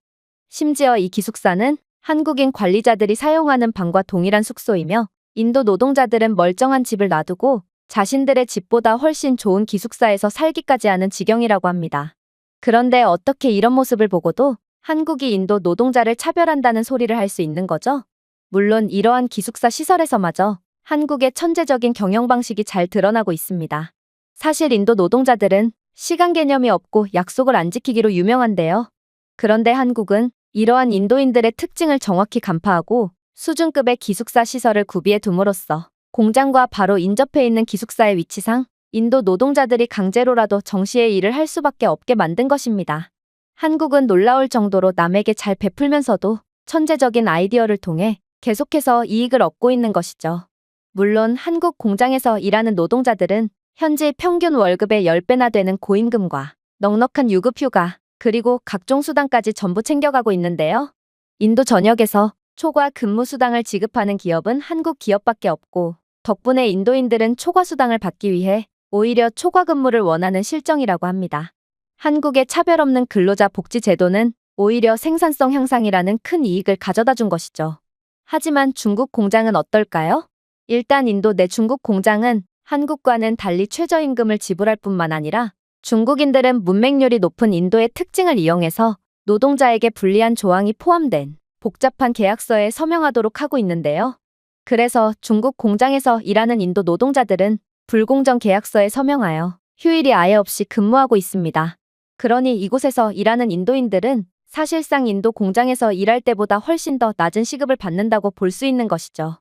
심지어 이 기숙사는 한국인 관리자들이 사용하는 방과 동일한 숙소이며 인도 노동자들은 멀쩡한 집을 놔두고 자신들의 집보다 훨씬 좋은 기숙사에서 살기까지 하는 지경이라고 합니다. 그런데 어떻게 이런 모습을 보고도 한국이 인도 노동자를 차별한다는 소리를 할 수 있는 거죠? 물론 이러한 기숙사 시설에서마저 한국의 천재적인 경영 방식이 잘 드러나고 있습니다. 사실 인도 노동자들은 시간 개념이 없고 약속을 안 지키기로 유명한데요. 그런데 한국은 이러한 인도인들의 특징을 정확히 간파하고 수준급의 기숙사 시설을 구비해 둠으로써 공장과 바로 인접해 있는 기숙사의 위치상 인도 노동자들이 강제로라도 정시에 일을 할 수밖에 없게 만든 것입니다. 한국은 놀라울 정도로 남에게 잘 베풀면서도 천재적인 아이디어를 통해 계속해서 이익을 얻고 있는 것이죠. 물론 한국 공장에서 일하는 노동자들은 현지 평균 월급의 10배나 되는 고임금과 넉넉한 유급휴가, 그리고 각종 수당까지 전부 챙겨가고 있는데요. 인도 전역에서 초과 근무 수당을 지급하는 기업은 한국 기업밖에 없고 덕분에 인도인들은 초과 수당을 받기 위해 오히려 초과 근무를 원하는 실정이라고 합니다. 한국의 차별 없는 근로자 복지 제도는 오히려 생산성 향상이라는 큰 이익을 가져다 준 것이죠. 하지만 중국 공장은 어떨까요? 일단 인도 내 중국 공장은 한국과는 달리 최저임금을 지불할 뿐만 아니라 중국인들은 문맹률이 높은 인도의 특징을 이용해서 노동자에게 불리한 조항이 포함된 복잡한 계약서에 서명하도록 하고 있는데요. 그래서 중국 공장에서 일하는 인도 노동자들은 불공정 계약서에 서명하여 휴일이 아예 없이 근무하고 있습니다. 그러니 이곳에서 일하는 인도인들은 사실상 인도 공장에서 일할 때보다 훨씬 더 낮은 시급을 받는다고 볼 수 있는 것이죠.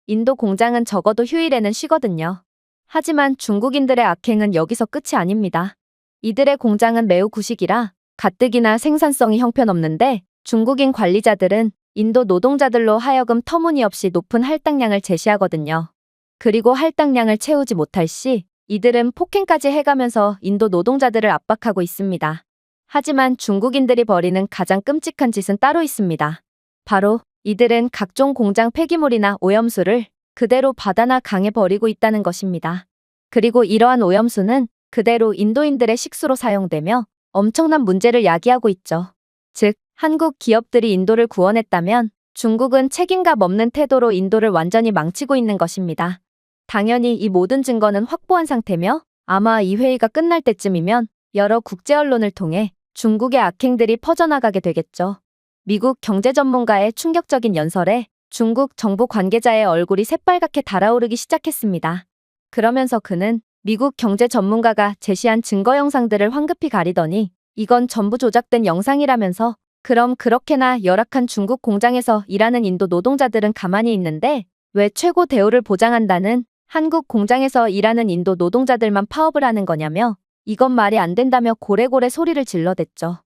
인도 공장은 적어도 휴일에는 쉬거든요. 하지만 중국인들의 악행은 여기서 끝이 아닙니다. 이들의 공장은 매우 구식이라 가뜩이나 생산성이 형편없는데 중국인 관리자들은 인도 노동자들로 하여금 터무니없이 높은 할당량을 제시하거든요. 그리고 할당량을 채우지 못할 시 이들은 폭행까지 해가면서 인도 노동자들을 압박하고 있습니다. 하지만 중국인들이 벌이는 가장 끔찍한 짓은 따로 있습니다. 바로 이들은 각종 공장 폐기물이나 오염수를 그대로 바다나 강에 버리고 있다는 것입니다. 그리고 이러한 오염수는 그대로 인도인들의 식수로 사용되며 엄청난 문제를 야기하고 있죠. 즉, 한국 기업들이 인도를 구원했다면 중국은 책임감 없는 태도로 인도를 완전히 망치고 있는 것입니다. 당연히 이 모든 증거는 확보한 상태며 아마 이 회의가 끝날 때쯤이면 여러 국제 언론을 통해 중국의 악행들이 퍼져나가게 되겠죠. 미국 경제 전문가의 충격적인 연설에 중국 정부 관계자의 얼굴이 새빨갛게 달아오르기 시작했습니다. 그러면서 그는 미국 경제 전문가가 제시한 증거 영상들을 황급히 가리더니 이건 전부 조작된 영상이라면서 그럼 그렇게나 열악한 중국 공장에서 일하는 인도 노동자들은 가만히 있는데 왜 최고 대우를 보장한다는 한국 공장에서 일하는 인도 노동자들만 파업을 하는 거냐며 이건 말이 안 된다며 고래고래 소리를 질러댔죠.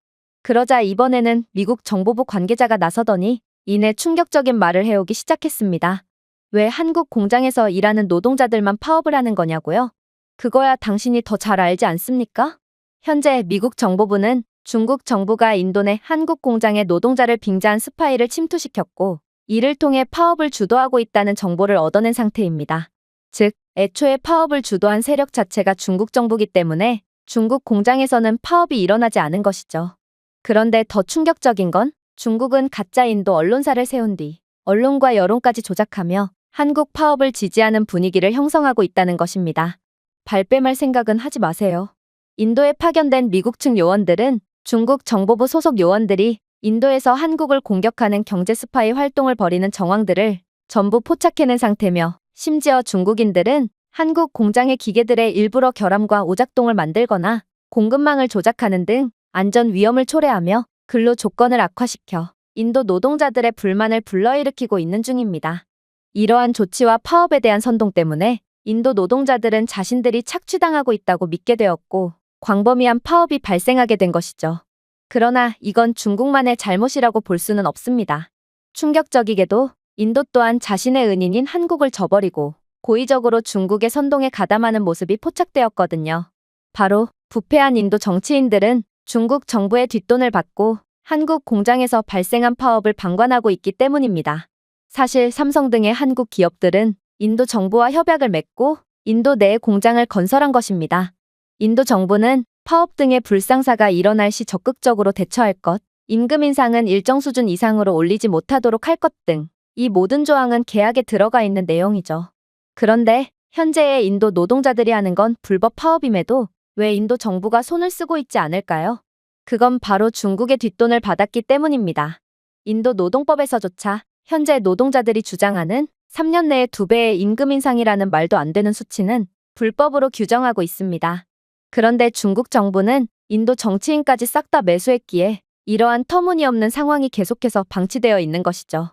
그러자 이번에는 미국 정보부 관계자가 나서더니 이내 충격적인 말을 해오기 시작했습니다. 왜 한국 공장에서 일하는 노동자들만 파업을 하는 거냐고요? 그거야 당신이 더 잘 알지 않습니까? 현재 미국 정보부는 중국 정부가 인도 내 한국 공장의 노동자를 빙자한 스파이를 침투시켰고 이를 통해 파업을 주도하고 있다는 정보를 얻어낸 상태입니다. 즉, 애초에 파업을 주도한 세력 자체가 중국 정부기 때문에 중국 공장에서는 파업이 일어나지 않은 것이죠. 그런데 더 충격적인 건 중국은 가짜 인도 언론사를 세운 뒤 언론과 여론까지 조작하며 한국 파업을 지지하는 분위기를 형성하고 있다는 것입니다. 발뺌할 생각은 하지 마세요. 인도에 파견된 미국 측 요원들은 중국 정보부 소속 요원들이 인도에서 한국을 공격하는 경제 스파이 활동을 벌이는 정황들을 전부 포착해낸 상태며 심지어 중국인들은 한국 공장의 기계들의 일부러 결함과 오작동을 만들거나 공급망을 조작하는 등 안전 위험을 초래하며 근로 조건을 악화시켜 인도 노동자들의 불만을 불러일으키고 있는 중입니다. 이러한 조치와 파업에 대한 선동 때문에 인도 노동자들은 자신들이 착취당하고 있다고 믿게 되었고 광범위한 파업이 발생하게 된 것이죠. 그러나 이건 중국만의 잘못이라고 볼 수는 없습니다. 충격적이게도 인도 또한 자신의 은인인 한국을 저버리고 고의적으로 중국의 선동에 가담하는 모습이 포착되었거든요. 바로 부패한 인도 정치인들은 중국 정부의 뒷돈을 받고 한국 공장에서 발생한 파업을 방관하고 있기 때문입니다. 사실 삼성 등의 한국 기업들은 인도 정부와 협약을 맺고 인도 내에 공장을 건설한 것입니다. 인도 정부는 파업 등의 불상사가 일어날 시 적극적으로 대처할 것, 임금 인상은 일정 수준 이상으로 올리지 못하도록 할 것 등 이 모든 조항은 계약에 들어가 있는 내용이죠. 그런데 현재의 인도 노동자들이 하는 건 불법 파업임에도 왜 인도 정부가 손을 쓰고 있지 않을까요? 그건 바로 중국의 뒷돈을 받았기 때문입니다. 인도 노동법에서조차 현재 노동자들이 주장하는 3년 내에 2배의 임금 인상이라는 말도 안 되는 수치는 불법으로 규정하고 있습니다. 그런데 중국 정부는 인도 정치인까지 싹 다 매수했기에 이러한 터무니없는 상황이 계속해서 방치되어 있는 것이죠.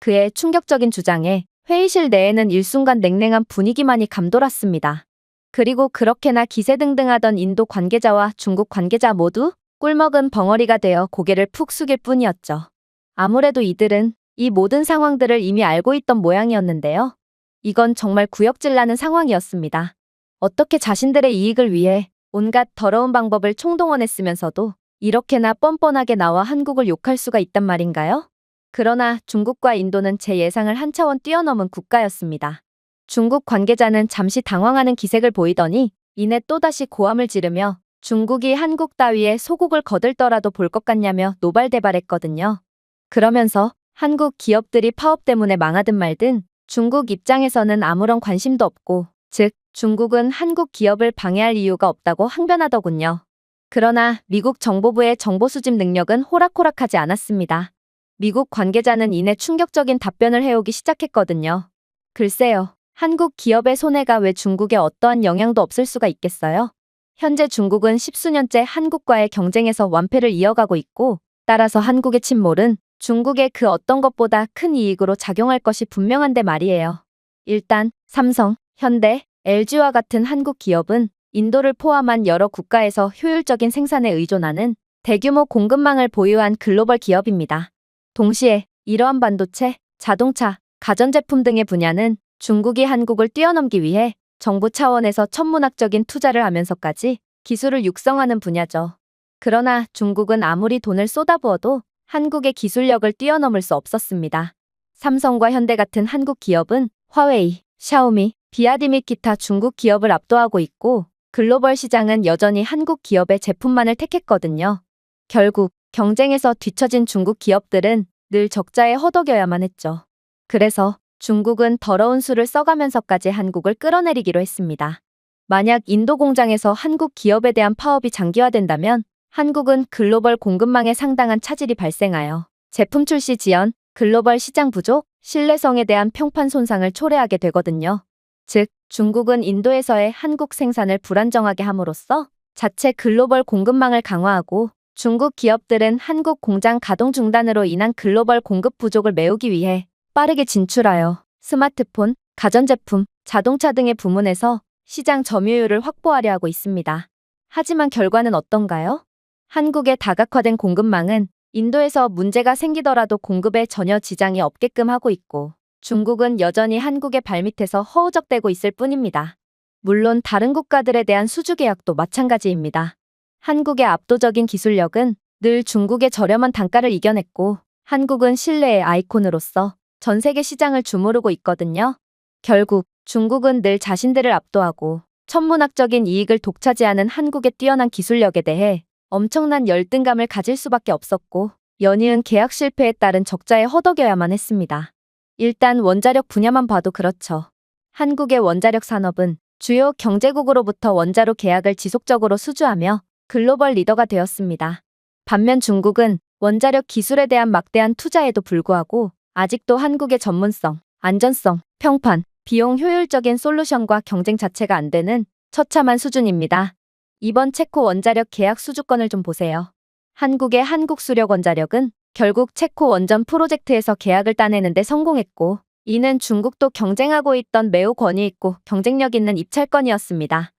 그의 충격적인 주장에 회의실 내에는 일순간 냉랭한 분위기만이 감돌았습니다. 그리고 그렇게나 기세등등하던 인도 관계자와 중국 관계자 모두 꿀먹은 벙어리가 되어 고개를 푹 숙일 뿐이었죠. 아무래도 이들은 이 모든 상황들을 이미 알고 있던 모양이었는데요. 이건 정말 구역질 나는 상황이었습니다. 어떻게 자신들의 이익을 위해 온갖 더러운 방법을 총동원했으면서도 이렇게나 뻔뻔하게 나와 한국을 욕할 수가 있단 말인가요? 그러나 중국과 인도는 제 예상을 한 차원 뛰어넘은 국가였습니다. 중국 관계자는 잠시 당황하는 기색을 보이더니 이내 또다시 고함을 지르며 중국이 한국 따위에 소국을 거들더라도 볼 것 같냐며 노발대발했거든요. 그러면서 한국 기업들이 파업 때문에 망하든 말든 중국 입장에서는 아무런 관심도 없고, 즉 중국은 한국 기업을 방해할 이유가 없다고 항변하더군요. 그러나 미국 정보부의 정보 수집 능력은 호락호락하지 않았습니다. 미국 관계자는 이내 충격적인 답변을 해오기 시작했거든요. 글쎄요, 한국 기업의 손해가 왜 중국에 어떠한 영향도 없을 수가 있겠어요? 현재 중국은 십수년째 한국과의 경쟁에서 완패를 이어가고 있고, 따라서 한국의 침몰은 중국의 그 어떤 것보다 큰 이익으로 작용할 것이 분명한데 말이에요. 일단 삼성, 현대, LG와 같은 한국 기업은 인도를 포함한 여러 국가에서 효율적인 생산에 의존하는 대규모 공급망을 보유한 글로벌 기업입니다. 동시에 이러한 반도체, 자동차, 가전제품 등의 분야는 중국이 한국을 뛰어넘기 위해 정부 차원에서 천문학적인 투자를 하면서까지 기술을 육성하는 분야죠. 그러나 중국은 아무리 돈을 쏟아부어도 한국의 기술력을 뛰어넘을 수 없었습니다. 삼성과 현대 같은 한국 기업은 화웨이, 샤오미, 비아디 및 기타 중국 기업을 압도하고 있고 글로벌 시장은 여전히 한국 기업의 제품만을 택했거든요. 결국 경쟁에서 뒤처진 중국 기업들은 늘 적자에 허덕여야만 했죠. 그래서 중국은 더러운 수를 써가면서까지 한국을 끌어내리기로 했습니다. 만약 인도 공장에서 한국 기업에 대한 파업이 장기화된다면 한국은 글로벌 공급망에 상당한 차질이 발생하여 제품 출시 지연, 글로벌 시장 부족, 신뢰성에 대한 평판 손상을 초래하게 되거든요. 즉, 중국은 인도에서의 한국 생산을 불안정하게 함으로써 자체 글로벌 공급망을 강화하고 중국 기업들은 한국 공장 가동 중단으로 인한 글로벌 공급 부족을 메우기 위해 빠르게 진출하여 스마트폰, 가전제품, 자동차 등의 부문에서 시장 점유율을 확보하려 하고 있습니다. 하지만 결과는 어떤가요? 한국의 다각화된 공급망은 인도에서 문제가 생기더라도 공급에 전혀 지장이 없게끔 하고 있고 중국은 여전히 한국의 발밑에서 허우적대고 있을 뿐입니다. 물론 다른 국가들에 대한 수주 계약도 마찬가지입니다. 한국의 압도적인 기술력은 늘 중국의 저렴한 단가를 이겨냈고 한국은 신뢰의 아이콘으로서 전 세계 시장을 주무르고 있거든요. 결국 중국은 늘 자신들을 압도하고 천문학적인 이익을 독차지하는 한국의 뛰어난 기술력에 대해 엄청난 열등감을 가질 수밖에 없었고 연이은 계약 실패에 따른 적자에 허덕여야만 했습니다. 일단 원자력 분야만 봐도 그렇죠. 한국의 원자력 산업은 주요 경제국으로부터 원자로 계약을 지속적으로 수주하며 글로벌 리더가 되었습니다. 반면 중국은 원자력 기술에 대한 막대한 투자에도 불구하고 아직도 한국의 전문성, 안전성, 평판, 비용 효율적인 솔루션과 경쟁 자체가 안 되는 처참한 수준입니다. 이번 체코 원자력 계약 수주권을 좀 보세요. 한국의 한국수력원자력은 결국 체코 원전 프로젝트에서 계약을 따내는 데 성공했고 이는 중국도 경쟁하고 있던 매우 권위 있고 경쟁력 있는 입찰권이었습니다.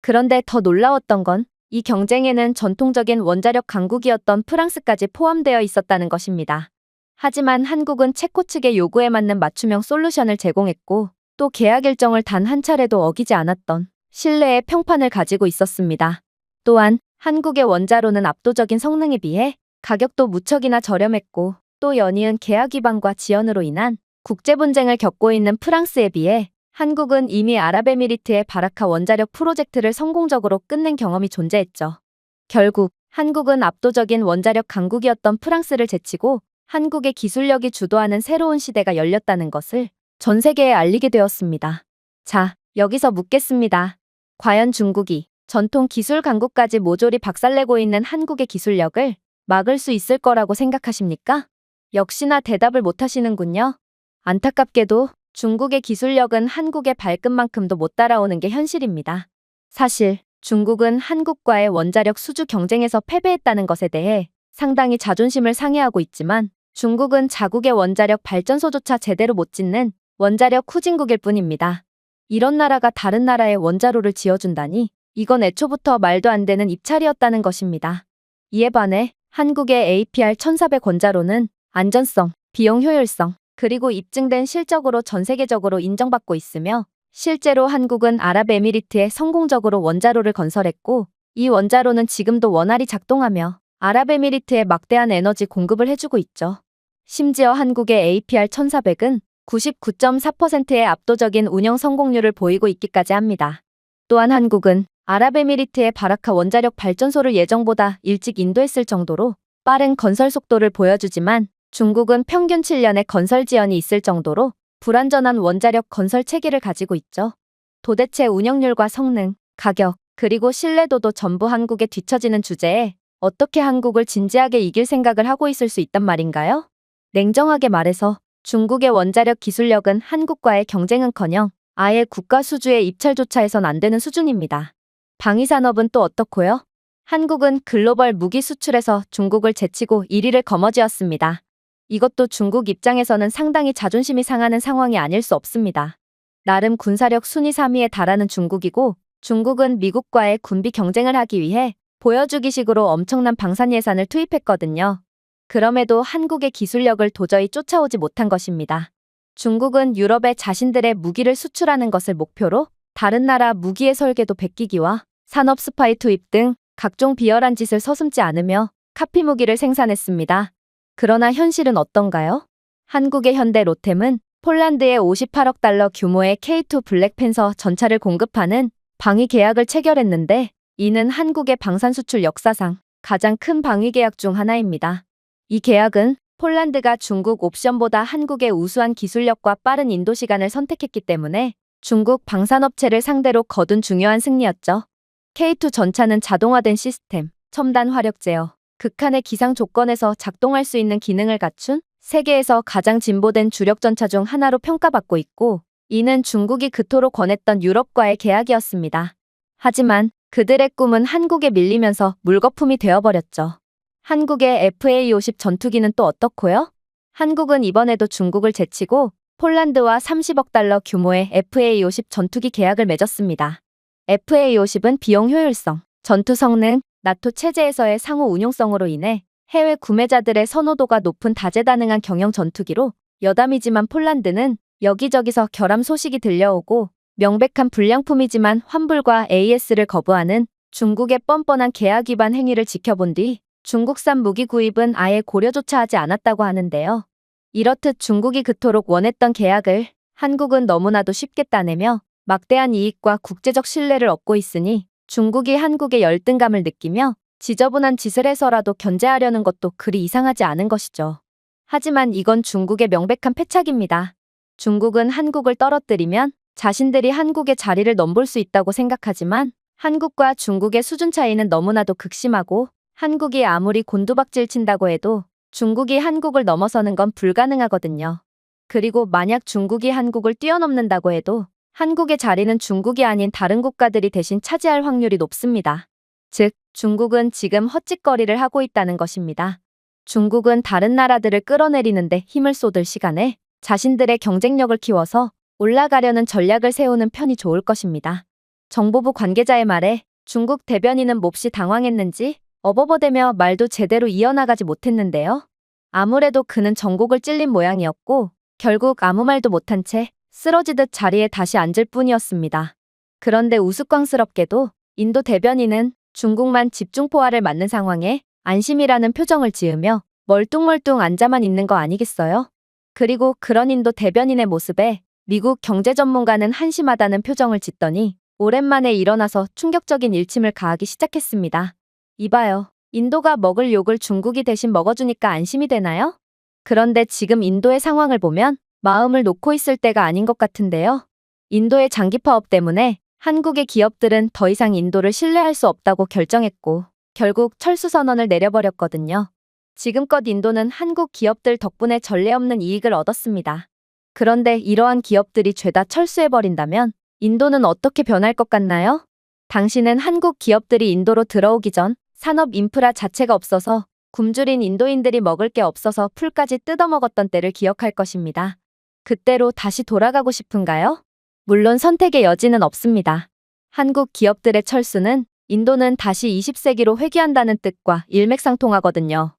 그런데 더 놀라웠던 건 이 경쟁에는 전통적인 원자력 강국이었던 프랑스까지 포함되어 있었다는 것입니다. 하지만 한국은 체코 측의 요구에 맞는 맞춤형 솔루션을 제공했고 또 계약 일정을 단 한 차례도 어기지 않았던 신뢰의 평판을 가지고 있었습니다. 또한 한국의 원자로는 압도적인 성능에 비해 가격도 무척이나 저렴했고 또 연이은 계약 위반과 지연으로 인한 국제 분쟁을 겪고 있는 프랑스에 비해 한국은 이미 아랍에미리트의 바라카 원자력 프로젝트를 성공적으로 끝낸 경험이 존재했죠. 결국 한국은 압도적인 원자력 강국이었던 프랑스를 제치고 한국의 기술력이 주도하는 새로운 시대가 열렸다는 것을 전 세계에 알리게 되었습니다. 자, 여기서 묻겠습니다. 과연 중국이 전통 기술 강국까지 모조리 박살내고 있는 한국의 기술력을 막을 수 있을 거라고 생각하십니까? 역시나 대답을 못하시는군요. 안타깝게도 중국의 기술력은 한국의 발끝만큼도 못 따라오는 게 현실입니다. 사실 중국은 한국과의 원자력 수주 경쟁에서 패배했다는 것에 대해 상당히 자존심을 상해하고 있지만 중국은 자국의 원자력 발전소조차 제대로 못 짓는 원자력 후진국일 뿐입니다. 이런 나라가 다른 나라에 원자로를 지어준다니 이건 애초부터 말도 안 되는 입찰이었다는 것입니다. 이에 반해 한국의 APR-1400 원자로는 안전성, 비용 효율성, 그리고 입증된 실적으로 전 세계적으로 인정받고 있으며 실제로 한국은 아랍에미리트에 성공적으로 원자로를 건설했고 이 원자로는 지금도 원활히 작동하며 아랍에미리트에 막대한 에너지 공급을 해주고 있죠. 심지어 한국의 APR-1400은 99.4%의 압도적인 운영 성공률을 보이고 있기까지 합니다. 또한 한국은 아랍에미리트의 바라카 원자력 발전소를 예정보다 일찍 인도했을 정도로 빠른 건설 속도를 보여주지만 중국은 평균 7년의 건설 지연이 있을 정도로 불완전한 원자력 건설 체계를 가지고 있죠. 도대체 운영률과 성능, 가격, 그리고 신뢰도도 전부 한국에 뒤처지는 주제에 어떻게 한국을 진지하게 이길 생각을 하고 있을 수 있단 말인가요? 냉정하게 말해서 중국의 원자력 기술력은 한국과의 경쟁은커녕 아예 국가 수주의 입찰조차 해선 안 되는 수준입니다. 방위산업은 또 어떻고요? 한국은 글로벌 무기 수출에서 중국을 제치고 1위를 거머쥐었습니다. 이것도 중국 입장에서는 상당히 자존심이 상하는 상황이 아닐 수 없습니다. 나름 군사력 순위 3위에 달하는 중국이고 중국은 미국과의 군비 경쟁을 하기 위해 보여주기식으로 엄청난 방산 예산을 투입했거든요. 그럼에도 한국의 기술력을 도저히 쫓아오지 못한 것입니다. 중국은 유럽에 자신들의 무기를 수출하는 것을 목표로 다른 나라 무기의 설계도 베끼기와 산업 스파이 투입 등 각종 비열한 짓을 서슴지 않으며 카피 무기를 생산했습니다. 그러나 현실은 어떤가요? 한국의 현대 로템은 폴란드에 58억 달러 규모의 K2 블랙팬서 전차를 공급하는 방위 계약을 체결했는데 이는 한국의 방산 수출 역사상 가장 큰 방위 계약 중 하나입니다. 이 계약은 폴란드가 중국 옵션보다 한국의 우수한 기술력과 빠른 인도 시간을 선택했기 때문에 중국 방산업체를 상대로 거둔 중요한 승리였죠. K2 전차는 자동화된 시스템, 첨단 화력 제어, 극한의 기상 조건에서 작동할 수 있는 기능을 갖춘 세계에서 가장 진보된 주력 전차 중 하나로 평가받고 있고 이는 중국이 그토록 권했던 유럽과의 계약이었습니다. 하지만 그들의 꿈은 한국에 밀리면서 물거품이 되어버렸죠. 한국의 FA-50 전투기는 또 어떻고요? 한국은 이번에도 중국을 제치고 폴란드와 30억 달러 규모의 FA-50 전투기 계약을 맺었습니다. FA-50은 비용 효율성, 전투 성능, 나토 체제에서의 상호 운용성으로 인해 해외 구매자들의 선호도가 높은 다재다능한 경영 전투기로 여담이지만 폴란드는 여기저기서 결함 소식이 들려오고 명백한 불량품이지만 환불과 AS를 거부하는 중국의 뻔뻔한 계약 위반 행위를 지켜본 뒤 중국산 무기 구입은 아예 고려조차 하지 않았다고 하는데요. 이렇듯 중국이 그토록 원했던 계약을 한국은 너무나도 쉽게 따내며 막대한 이익과 국제적 신뢰를 얻고 있으니 중국이 한국의 열등감을 느끼며 지저분한 짓을 해서라도 견제하려는 것도 그리 이상하지 않은 것이죠. 하지만 이건 중국의 명백한 패착입니다. 중국은 한국을 떨어뜨리면 자신들이 한국의 자리를 넘볼 수 있다고 생각하지만 한국과 중국의 수준 차이는 너무나도 극심하고 한국이 아무리 곤두박질 친다고 해도 중국이 한국을 넘어서는 건 불가능하거든요. 그리고 만약 중국이 한국을 뛰어넘는다고 해도 한국의 자리는 중국이 아닌 다른 국가들이 대신 차지할 확률이 높습니다. 즉, 중국은 지금 헛짓거리를 하고 있다는 것입니다. 중국은 다른 나라들을 끌어내리는데 힘을 쏟을 시간에 자신들의 경쟁력을 키워서 올라가려는 전략을 세우는 편이 좋을 것입니다. 정보부 관계자의 말에 중국 대변인은 몹시 당황했는지 어버버대며 말도 제대로 이어나가지 못했는데요. 아무래도 그는 전곡을 찔린 모양이었고 결국 아무 말도 못한 채 쓰러지듯 자리에 다시 앉을 뿐이었습니다. 그런데 우스꽝스럽게도 인도 대변인은 중국만 집중포화를 맞는 상황에 안심이라는 표정을 지으며 멀뚱멀뚱 앉아만 있는 거 아니겠어요? 그리고 그런 인도 대변인의 모습에 미국 경제 전문가는 한심하다는 표정을 짓더니 오랜만에 일어나서 충격적인 일침을 가하기 시작했습니다. 이봐요. 인도가 먹을 욕을 중국이 대신 먹어주니까 안심이 되나요? 그런데 지금 인도의 상황을 보면 마음을 놓고 있을 때가 아닌 것 같은데요. 인도의 장기 파업 때문에 한국의 기업들은 더 이상 인도를 신뢰할 수 없다고 결정했고 결국 철수 선언을 내려버렸거든요. 지금껏 인도는 한국 기업들 덕분에 전례 없는 이익을 얻었습니다. 그런데 이러한 기업들이 죄다 철수해버린다면 인도는 어떻게 변할 것 같나요? 당신은 한국 기업들이 인도로 들어오기 전 산업 인프라 자체가 없어서 굶주린 인도인들이 먹을 게 없어서 풀까지 뜯어먹었던 때를 기억할 것입니다. 그때로 다시 돌아가고 싶은가요? 물론 선택의 여지는 없습니다. 한국 기업들의 철수는 인도는 다시 20세기로 회귀한다는 뜻과 일맥상통하거든요.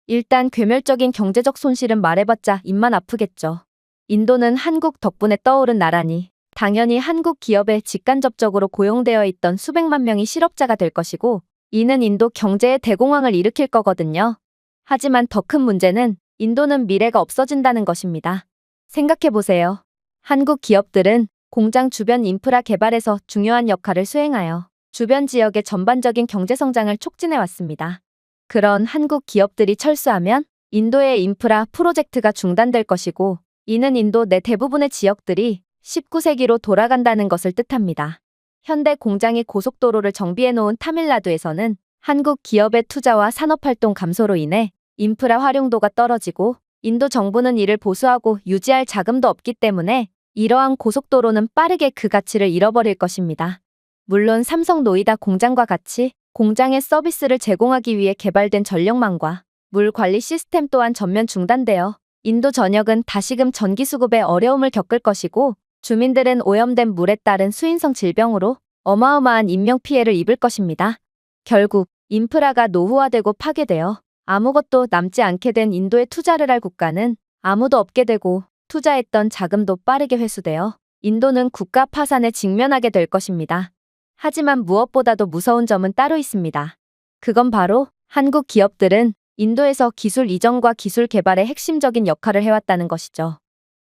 일단 괴멸적인 경제적 손실은 말해봤자 입만 아프겠죠. 인도는 한국 덕분에 떠오른 나라니 당연히 한국 기업에 직간접적으로 고용되어 있던 수백만 명이 실업자가 될 것이고 이는 인도 경제의 대공황을 일으킬 거거든요. 하지만 더 큰 문제는 인도는 미래가 없어진다는 것입니다. 생각해보세요. 한국 기업들은 공장 주변 인프라 개발에서 중요한 역할을 수행하여 주변 지역의 전반적인 경제 성장을 촉진해왔습니다. 그런 한국 기업들이 철수하면 인도의 인프라 프로젝트가 중단될 것이고 이는 인도 내 대부분의 지역들이 19세기로 돌아간다는 것을 뜻합니다. 현대 공장이 고속도로를 정비해놓은 타밀나두에서는 한국 기업의 투자와 산업활동 감소로 인해 인프라 활용도가 떨어지고 인도 정부는 이를 보수하고 유지할 자금도 없기 때문에 이러한 고속도로는 빠르게 그 가치를 잃어버릴 것입니다. 물론 삼성 노이다 공장과 같이 공장의 서비스를 제공하기 위해 개발된 전력망과 물 관리 시스템 또한 전면 중단되어 인도 전역은 다시금 전기 수급에 어려움을 겪을 것이고 주민들은 오염된 물에 따른 수인성 질병으로 어마어마한 인명피해를 입을 것입니다. 결국 인프라가 노후화되고 파괴되어 아무것도 남지 않게 된 인도에 투자를 할 국가는 아무도 없게 되고 투자했던 자금도 빠르게 회수되어 인도는 국가 파산에 직면하게 될 것입니다. 하지만 무엇보다도 무서운 점은 따로 있습니다. 그건 바로 한국 기업들은 인도에서 기술 이전과 기술 개발의 핵심적인 역할을 해왔다는 것이죠.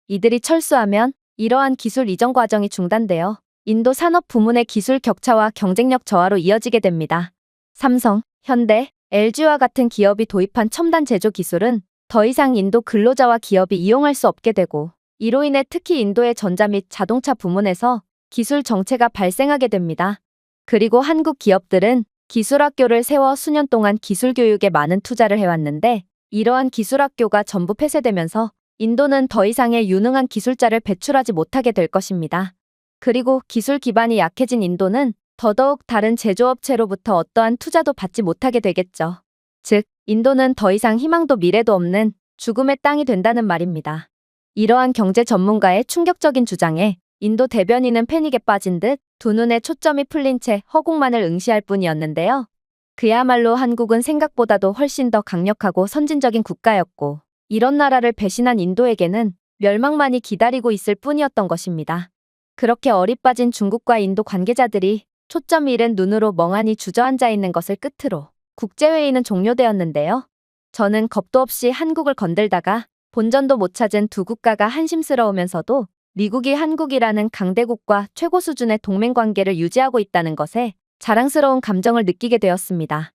이들이 철수하면 이러한 기술 이전 과정이 중단되어 인도 산업 부문의 기술 격차와 경쟁력 저하로 이어지게 됩니다. 삼성, 현대, LG와 같은 기업이 도입한 첨단 제조 기술은 더 이상 인도 근로자와 기업이 이용할 수 없게 되고 이로 인해 특히 인도의 전자 및 자동차 부문에서 기술 정체가 발생하게 됩니다. 그리고 한국 기업들은 기술학교를 세워 수년 동안 기술 교육에 많은 투자를 해왔는데 이러한 기술학교가 전부 폐쇄되면서 인도는 더 이상의 유능한 기술자를 배출하지 못하게 될 것입니다. 그리고 기술 기반이 약해진 인도는 더더욱 다른 제조업체로부터 어떠한 투자도 받지 못하게 되겠죠. 즉, 인도는 더 이상 희망도 미래도 없는 죽음의 땅이 된다는 말입니다. 이러한 경제 전문가의 충격적인 주장에 인도 대변인은 패닉에 빠진 듯 두 눈에 초점이 풀린 채 허공만을 응시할 뿐이었는데요. 그야말로 한국은 생각보다도 훨씬 더 강력하고 선진적인 국가였고 이런 나라를 배신한 인도에게는 멸망만이 기다리고 있을 뿐이었던 것입니다. 그렇게 어리빠진 중국과 인도 관계자들이 초점 잃은 눈으로 멍하니 주저앉아 있는 것을 끝으로 국제회의는 종료되었는데요. 저는 겁도 없이 한국을 건들다가 본전도 못 찾은 두 국가가 한심스러우면서도 미국이 한국이라는 강대국과 최고 수준의 동맹관계를 유지하고 있다는 것에 자랑스러운 감정을 느끼게 되었습니다.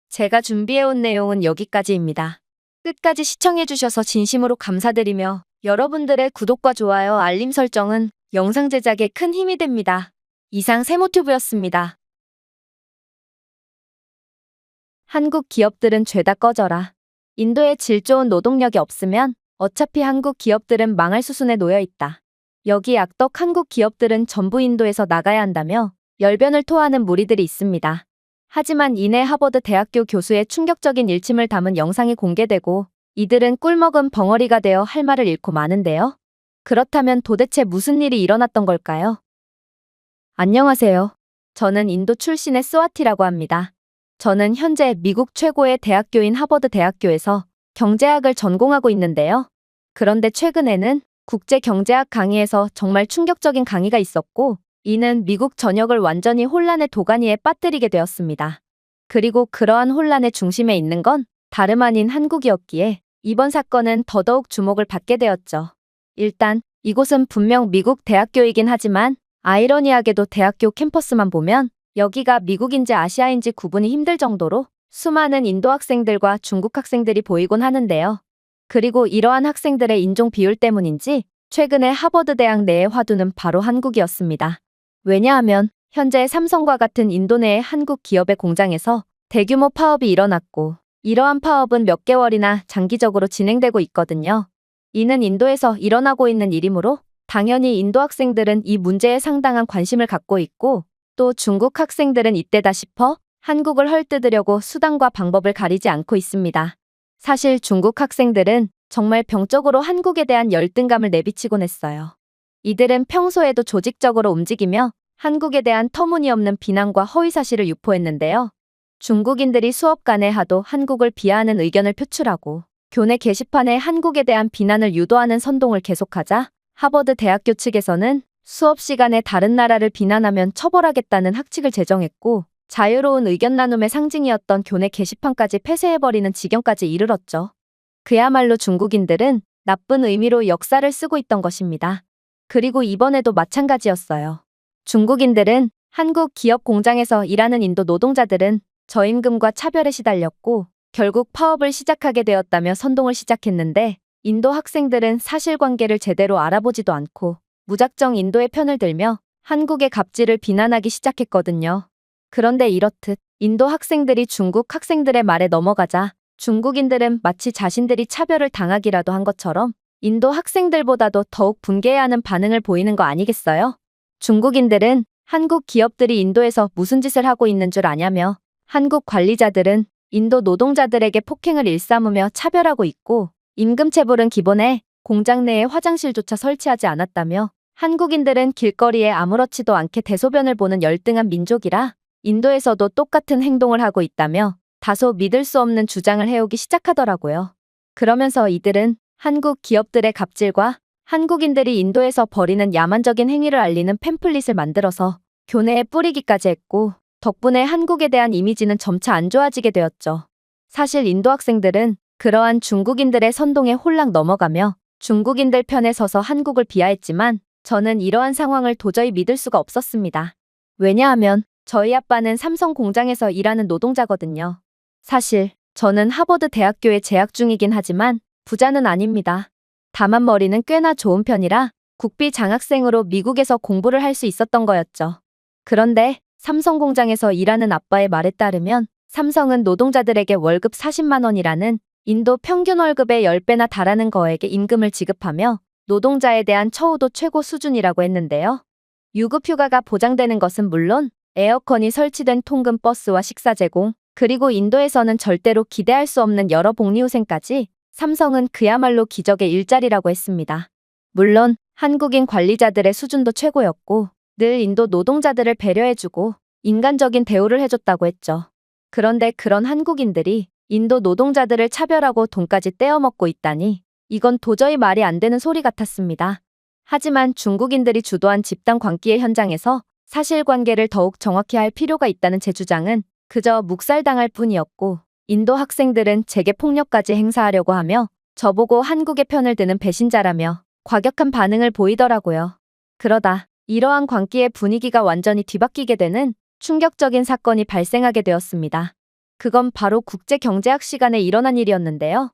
제가 준비해온 내용은 여기까지입니다. 끝까지 시청해주셔서 진심으로 감사드리며 여러분들의 구독과 좋아요, 알림 설정은 영상 제작에 큰 힘이 됩니다. 이상 세모튜브였습니다. 한국 기업들은 죄다 꺼져라. 인도에 질 좋은 노동력이 없으면 어차피 한국 기업들은 망할 수순에 놓여 있다. 여기 악덕 한국 기업들은 전부 인도에서 나가야 한다며 열변을 토하는 무리들이 있습니다. 하지만 이내 하버드 대학교 교수의 충격적인 일침을 담은 영상이 공개되고 이들은 꿀먹은 벙어리가 되어 할 말을 잃고 마는데요. 그렇다면 도대체 무슨 일이 일어났던 걸까요? 안녕하세요. 저는 인도 출신의 스와티라고 합니다. 저는 현재 미국 최고의 대학교인 하버드 대학교에서 경제학을 전공하고 있는데요. 그런데 최근에는 국제경제학 강의에서 정말 충격적인 강의가 있었고 이는 미국 전역을 완전히 혼란의 도가니에 빠뜨리게 되었습니다. 그리고 그러한 혼란의 중심에 있는 건 다름 아닌 한국이었기에 이번 사건은 더더욱 주목을 받게 되었죠. 일단 이곳은 분명 미국 대학교이긴 하지만 아이러니하게도 대학교 캠퍼스만 보면 여기가 미국인지 아시아인지 구분이 힘들 정도로 수많은 인도 학생들과 중국 학생들이 보이곤 하는데요. 그리고 이러한 학생들의 인종 비율 때문인지 최근에 하버드 대학 내의 화두는 바로 한국이었습니다. 왜냐하면 현재 삼성과 같은 인도 내의 한국 기업의 공장에서 대규모 파업이 일어났고 이러한 파업은 몇 개월이나 장기적으로 진행되고 있거든요. 이는 인도에서 일어나고 있는 일이므로 당연히 인도 학생들은 이 문제에 상당한 관심을 갖고 있고 또 중국 학생들은 이때다 싶어 한국을 헐뜯으려고 수단과 방법을 가리지 않고 있습니다. 사실 중국 학생들은 정말 병적으로 한국에 대한 열등감을 내비치곤 했어요. 이들은 평소에도 조직적으로 움직이며 한국에 대한 터무니없는 비난과 허위사실을 유포했는데요. 중국인들이 수업간에 하도 한국을 비하하는 의견을 표출하고 교내 게시판에 한국에 대한 비난을 유도하는 선동을 계속하자 하버드 대학교 측에서는 수업 시간에 다른 나라를 비난하면 처벌하겠다는 학칙을 제정했고 자유로운 의견 나눔의 상징이었던 교내 게시판까지 폐쇄해버리는 지경까지 이르렀죠. 그야말로 중국인들은 나쁜 의미로 역사를 쓰고 있던 것입니다. 그리고 이번에도 마찬가지였어요. 중국인들은 한국 기업 공장에서 일하는 인도 노동자들은 저임금과 차별에 시달렸고 결국 파업을 시작하게 되었다며 선동을 시작했는데 인도 학생들은 사실관계를 제대로 알아보지도 않고 무작정 인도의 편을 들며 한국의 갑질을 비난하기 시작했거든요. 그런데 이렇듯 인도 학생들이 중국 학생들의 말에 넘어가자 중국인들은 마치 자신들이 차별을 당하기라도 한 것처럼 인도 학생들보다도 더욱 분개해하는 반응을 보이는 거 아니겠어요? 중국인들은 한국 기업들이 인도에서 무슨 짓을 하고 있는 줄 아냐며 한국 관리자들은 인도 노동자들에게 폭행을 일삼으며 차별하고 있고 임금체불은 기본에 공장 내에 화장실조차 설치하지 않았다며 한국인들은 길거리에 아무렇지도 않게 대소변을 보는 열등한 민족이라 인도에서도 똑같은 행동을 하고 있다며 다소 믿을 수 없는 주장을 해오기 시작하더라고요. 그러면서 이들은 한국 기업들의 갑질과 한국인들이 인도에서 벌이는 야만적인 행위를 알리는 팸플릿을 만들어서 교내에 뿌리기까지 했고, 덕분에 한국에 대한 이미지는 점차 안 좋아지게 되었죠. 사실 인도 학생들은 그러한 중국인들의 선동에 홀랑 넘어가며 중국인들 편에 서서 한국을 비하했지만 저는 이러한 상황을 도저히 믿을 수가 없었습니다. 왜냐하면 저희 아빠는 삼성 공장에서 일하는 노동자거든요. 사실 저는 하버드 대학교에 재학 중이긴 하지만 부자는 아닙니다. 다만 머리는 꽤나 좋은 편이라 국비 장학생으로 미국에서 공부를 할 수 있었던 거였죠. 그런데 삼성 공장에서 일하는 아빠의 말에 따르면 삼성은 노동자들에게 월급 40만 원이라는 인도 평균 월급의 10배나 달하는 거액의 임금을 지급하며 노동자에 대한 처우도 최고 수준이라고 했는데요. 유급휴가가 보장되는 것은 물론 에어컨이 설치된 통근 버스와 식사 제공, 그리고 인도에서는 절대로 기대할 수 없는 여러 복리후생까지 삼성은 그야말로 기적의 일자리라고 했습니다. 물론 한국인 관리자들의 수준도 최고였고 늘 인도 노동자들을 배려해주고 인간적인 대우를 해줬다고 했죠. 그런데 그런 한국인들이 인도 노동자들을 차별하고 돈까지 떼어먹고 있다니 이건 도저히 말이 안 되는 소리 같았습니다. 하지만 중국인들이 주도한 집단 광기의 현장에서 사실관계를 더욱 정확히 할 필요가 있다는 제 주장은 그저 묵살당할 뿐이었고, 인도 학생들은 제게 폭력까지 행사하려고 하며 저보고 한국의 편을 드는 배신자라며 과격한 반응을 보이더라고요. 그러다 이러한 광기의 분위기가 완전히 뒤바뀌게 되는 충격적인 사건이 발생하게 되었습니다. 그건 바로 국제경제학 시간에 일어난 일이었는데요.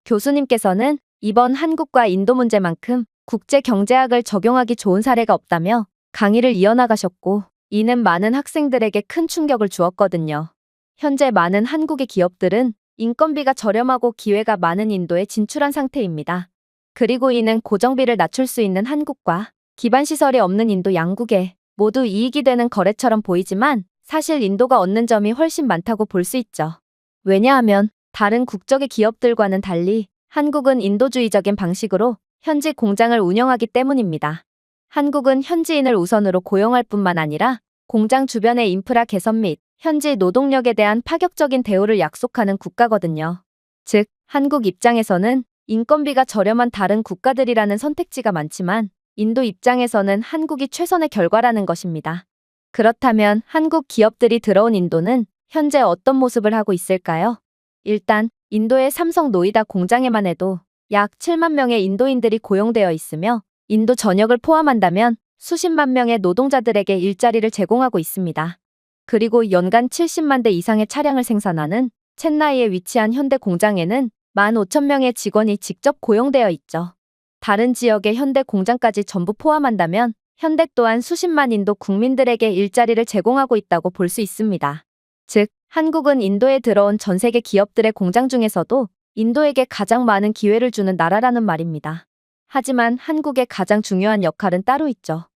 교수님께서는 이번 한국과 인도 문제만큼 국제경제학을 적용하기 좋은 사례가 없다며 강의를 이어나가셨고, 이는 많은 학생들에게 큰 충격을 주었거든요. 현재 많은 한국의 기업들은 인건비가 저렴하고 기회가 많은 인도에 진출한 상태입니다. 그리고 이는 고정비를 낮출 수 있는 한국과 기반시설이 없는 인도 양국에 모두 이익이 되는 거래처럼 보이지만 사실 인도가 얻는 점이 훨씬 많다고 볼 수 있죠. 왜냐하면 다른 국적의 기업들과는 달리 한국은 인도주의적인 방식으로 현지 공장을 운영하기 때문입니다. 한국은 현지인을 우선으로 고용할 뿐만 아니라 공장 주변의 인프라 개선 및 현지 노동력에 대한 파격적인 대우를 약속하는 국가거든요. 즉, 한국 입장에서는 인건비가 저렴한 다른 국가들이라는 선택지가 많지만 인도 입장에서는 한국이 최선의 결과라는 것입니다. 그렇다면 한국 기업들이 들어온 인도는 현재 어떤 모습을 하고 있을까요? 일단 인도의 삼성 노이다 공장에만 해도 약 7만 명의 인도인들이 고용되어 있으며 인도 전역을 포함한다면 수십만 명의 노동자들에게 일자리를 제공하고 있습니다. 그리고 연간 70만 대 이상의 차량을 생산하는 첸나이에 위치한 현대 공장에는 15,000명의 직원이 직접 고용되어 있죠. 다른 지역의 현대 공장까지 전부 포함한다면 현대 또한 수십만 인도 국민들에게 일자리를 제공하고 있다고 볼 수 있습니다. 즉, 한국은 인도에 들어온 전 세계 기업들의 공장 중에서도 인도에게 가장 많은 기회를 주는 나라라는 말입니다. 하지만 한국의 가장 중요한 역할은 따로 있죠.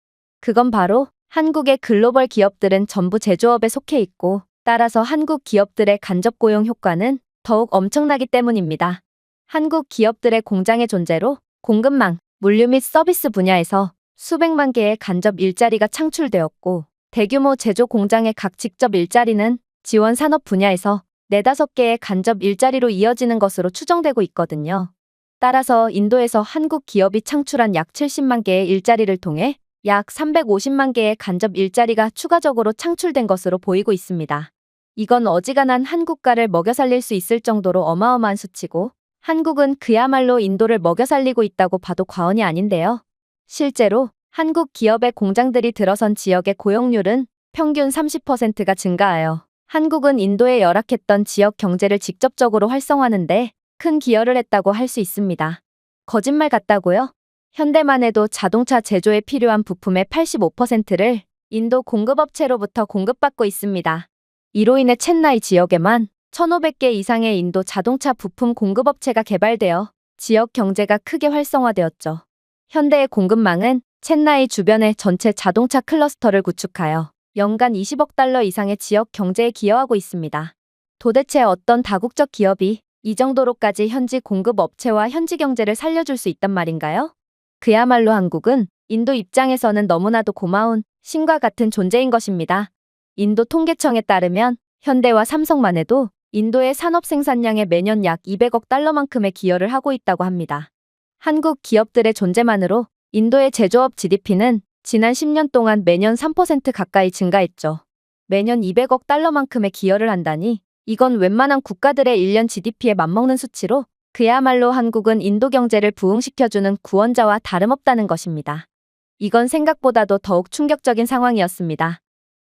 그건 바로 한국의 글로벌 기업들은 전부 제조업에 속해 있고 따라서 한국 기업들의 간접 고용 효과는 더욱 엄청나기 때문입니다. 한국 기업들의 공장의 존재로 공급망, 물류 및 서비스 분야에서 수백만 개의 간접 일자리가 창출되었고 대규모 제조 공장의 각 직접 일자리는 지원 산업 분야에서 4-5개의 간접 일자리로 이어지는 것으로 추정되고 있거든요. 따라서 인도에서 한국 기업이 창출한 약 70만 개의 일자리를 통해 약 350만 개의 간접 일자리가 추가적으로 창출된 것으로 보이고 있습니다. 이건 어지간한 한국가를 먹여 살릴 수 있을 정도로 어마어마한 수치고 한국은 그야말로 인도를 먹여 살리고 있다고 봐도 과언이 아닌데요. 실제로 한국 기업의 공장들이 들어선 지역의 고용률은 평균 30%가 증가하여 한국은 인도에 열악했던 지역 경제를 직접적으로 활성화하는데 큰 기여를 했다고 할 수 있습니다. 거짓말 같다고요? 현대만 해도 자동차 제조에 필요한 부품의 85%를 인도 공급업체로부터 공급받고 있습니다. 이로 인해 첸나이 지역에만 1,500개 이상의 인도 자동차 부품 공급업체가 개발되어 지역 경제가 크게 활성화되었죠. 현대의 공급망은 첸나이 주변의 전체 자동차 클러스터를 구축하여 연간 20억 달러 이상의 지역 경제에 기여하고 있습니다. 도대체 어떤 다국적 기업이 이 정도로까지 현지 공급업체와 현지 경제를 살려줄 수 있단 말인가요? 그야말로 한국은 인도 입장에서는 너무나도 고마운 신과 같은 존재인 것입니다. 인도 통계청에 따르면 현대와 삼성만 해도 인도의 산업 생산량에 매년 약 200억 달러만큼의 기여를 하고 있다고 합니다. 한국 기업들의 존재만으로 인도의 제조업 GDP는 지난 10년 동안 매년 3% 가까이 증가했죠. 매년 200억 달러만큼의 기여를 한다니 이건 웬만한 국가들의 1년 GDP에 맞먹는 수치로 그야말로 한국은 인도 경제를 부흥시켜주는 구원자와 다름없다는 것입니다. 이건 생각보다도 더욱 충격적인 상황이었습니다.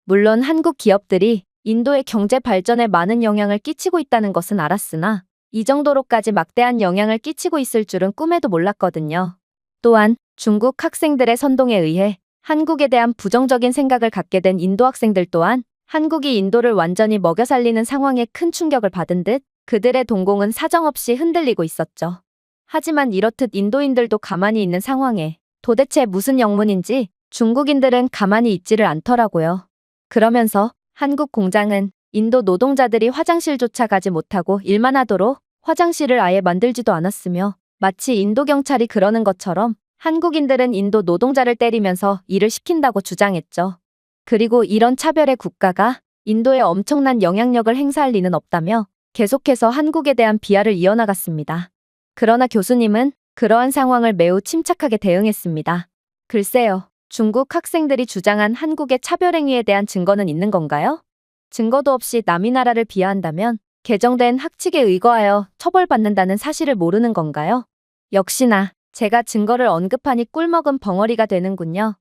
물론 한국 기업들이 인도의 경제 발전에 많은 영향을 끼치고 있다는 것은 알았으나 이 정도로까지 막대한 영향을 끼치고 있을 줄은 꿈에도 몰랐거든요. 또한 중국 학생들의 선동에 의해 한국에 대한 부정적인 생각을 갖게 된 인도 학생들 또한 한국이 인도를 완전히 먹여 살리는 상황에 큰 충격을 받은 듯 그들의 동공은 사정없이 흔들리고 있었죠. 하지만 이렇듯 인도인들도 가만히 있는 상황에 도대체 무슨 영문인지 중국인들은 가만히 있지를 않더라고요. 그러면서 한국 공장은 인도 노동자들이 화장실조차 가지 못하고 일만 하도록 화장실을 아예 만들지도 않았으며 마치 인도 경찰이 그러는 것처럼 한국인들은 인도 노동자를 때리면서 일을 시킨다고 주장했죠. 그리고 이런 차별의 국가가 인도에 엄청난 영향력을 행사할 리는 없다며 계속해서 한국에 대한 비하를 이어나갔습니다. 그러나 교수님은 그러한 상황을 매우 침착하게 대응했습니다. 글쎄요, 중국 학생들이 주장한 한국의 차별행위에 대한 증거는 있는 건가요? 증거도 없이 남이 나라를 비하한다면 개정된 학칙에 의거하여 처벌받는다는 사실을 모르는 건가요? 역시나 제가 증거를 언급하니 꿀먹은 벙어리가 되는군요.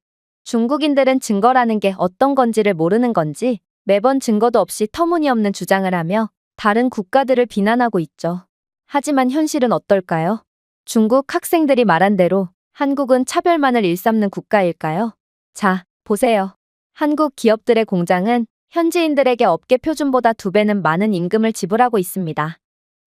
중국인들은 증거라는 게 어떤 건지를 모르는 건지 매번 증거도 없이 터무니없는 주장을 하며 다른 국가들을 비난하고 있죠. 하지만 현실은 어떨까요? 중국 학생들이 말한 대로 한국은 차별만을 일삼는 국가일까요? 자, 보세요. 한국 기업들의 공장은 현지인들에게 업계 표준보다 2배는 많은 임금을 지불하고 있습니다.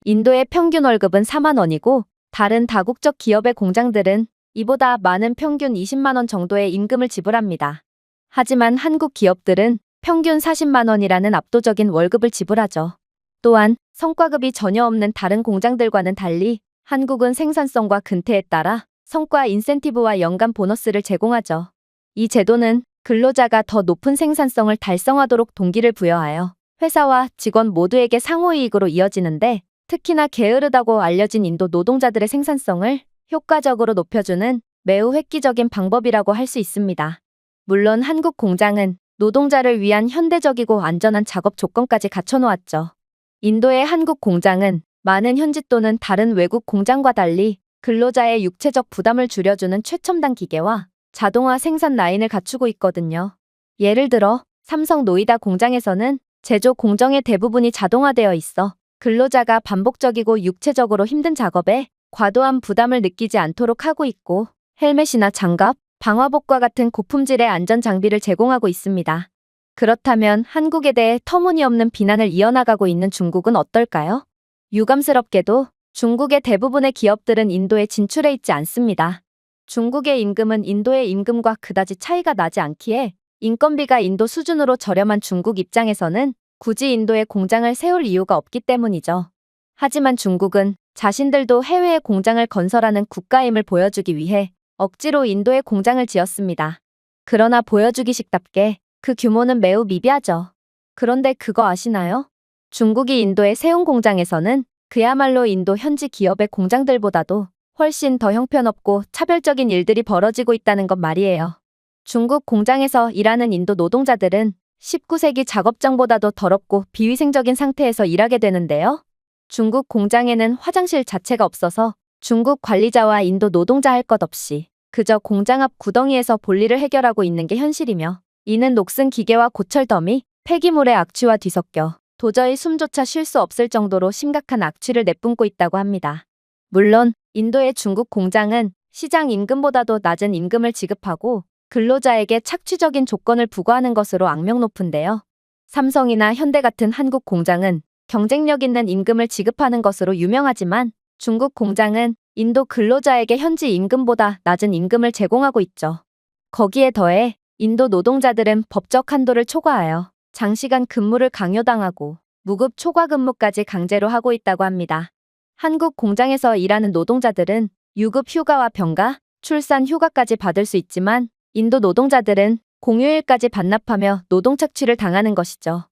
인도의 평균 월급은 4만 원이고 다른 다국적 기업의 공장들은 이보다 많은 평균 20만 원 정도의 임금을 지불합니다. 하지만 한국 기업들은 평균 40만 원이라는 압도적인 월급을 지불하죠. 또한 성과급이 전혀 없는 다른 공장들과는 달리 한국은 생산성과 근태에 따라 성과 인센티브와 연간 보너스를 제공하죠. 이 제도는 근로자가 더 높은 생산성을 달성하도록 동기를 부여하여 회사와 직원 모두에게 상호이익으로 이어지는데 특히나 게으르다고 알려진 인도 노동자들의 생산성을 효과적으로 높여주는 매우 획기적인 방법이라고 할 수 있습니다. 물론 한국 공장은 노동자를 위한 현대적이고 안전한 작업 조건까지 갖춰놓았죠. 인도의 한국 공장은 많은 현지 또는 다른 외국 공장과 달리 근로자의 육체적 부담을 줄여주는 최첨단 기계와 자동화 생산 라인을 갖추고 있거든요. 예를 들어 삼성 노이다 공장에서는 제조 공정의 대부분이 자동화되어 있어 근로자가 반복적이고 육체적으로 힘든 작업에 과도한 부담을 느끼지 않도록 하고 있고 헬멧이나 장갑, 방화복과 같은 고품질의 안전 장비를 제공하고 있습니다. 그렇다면 한국에 대해 터무니없는 비난을 이어나가고 있는 중국은 어떨까요? 유감스럽게도 중국의 대부분의 기업들은 인도에 진출해 있지 않습니다. 중국의 임금은 인도의 임금과 그다지 차이가 나지 않기에 인건비가 인도 수준으로 저렴한 중국 입장에서는 굳이 인도에 공장을 세울 이유가 없기 때문이죠. 하지만 중국은 자신들도 해외에 공장을 건설하는 국가임을 보여주기 위해 억지로 인도에 공장을 지었습니다. 그러나 보여주기식답게 그 규모는 매우 미비하죠. 그런데 그거 아시나요? 중국이 인도에 세운 공장에서는 그야말로 인도 현지 기업의 공장들보다도 훨씬 더 형편없고 차별적인 일들이 벌어지고 있다는 것 말이에요. 중국 공장에서 일하는 인도 노동자들은 19세기 작업장보다도 더럽고 비위생적인 상태에서 일하게 되는데요. 중국 공장에는 화장실 자체가 없어서 중국 관리자와 인도 노동자 할 것 없이 그저 공장 앞 구덩이에서 볼일을 해결하고 있는 게 현실이며 이는 녹슨 기계와 고철 더미, 폐기물의 악취와 뒤섞여 도저히 숨조차 쉴 수 없을 정도로 심각한 악취를 내뿜고 있다고 합니다. 물론 인도의 중국 공장은 시장 임금보다도 낮은 임금을 지급하고 근로자에게 착취적인 조건을 부과하는 것으로 악명 높은데요. 삼성이나 현대 같은 한국 공장은 경쟁력 있는 임금을 지급하는 것으로 유명하지만 중국 공장은 인도 근로자에게 현지 임금보다 낮은 임금을 제공하고 있죠. 거기에 더해 인도 노동자들은 법적 한도를 초과하여 장시간 근무를 강요당하고 무급 초과 근무까지 강제로 하고 있다고 합니다. 한국 공장에서 일하는 노동자들은 유급 휴가와 병가, 출산 휴가까지 받을 수 있지만 인도 노동자들은 공휴일까지 반납하며 노동 착취를 당하는 것이죠.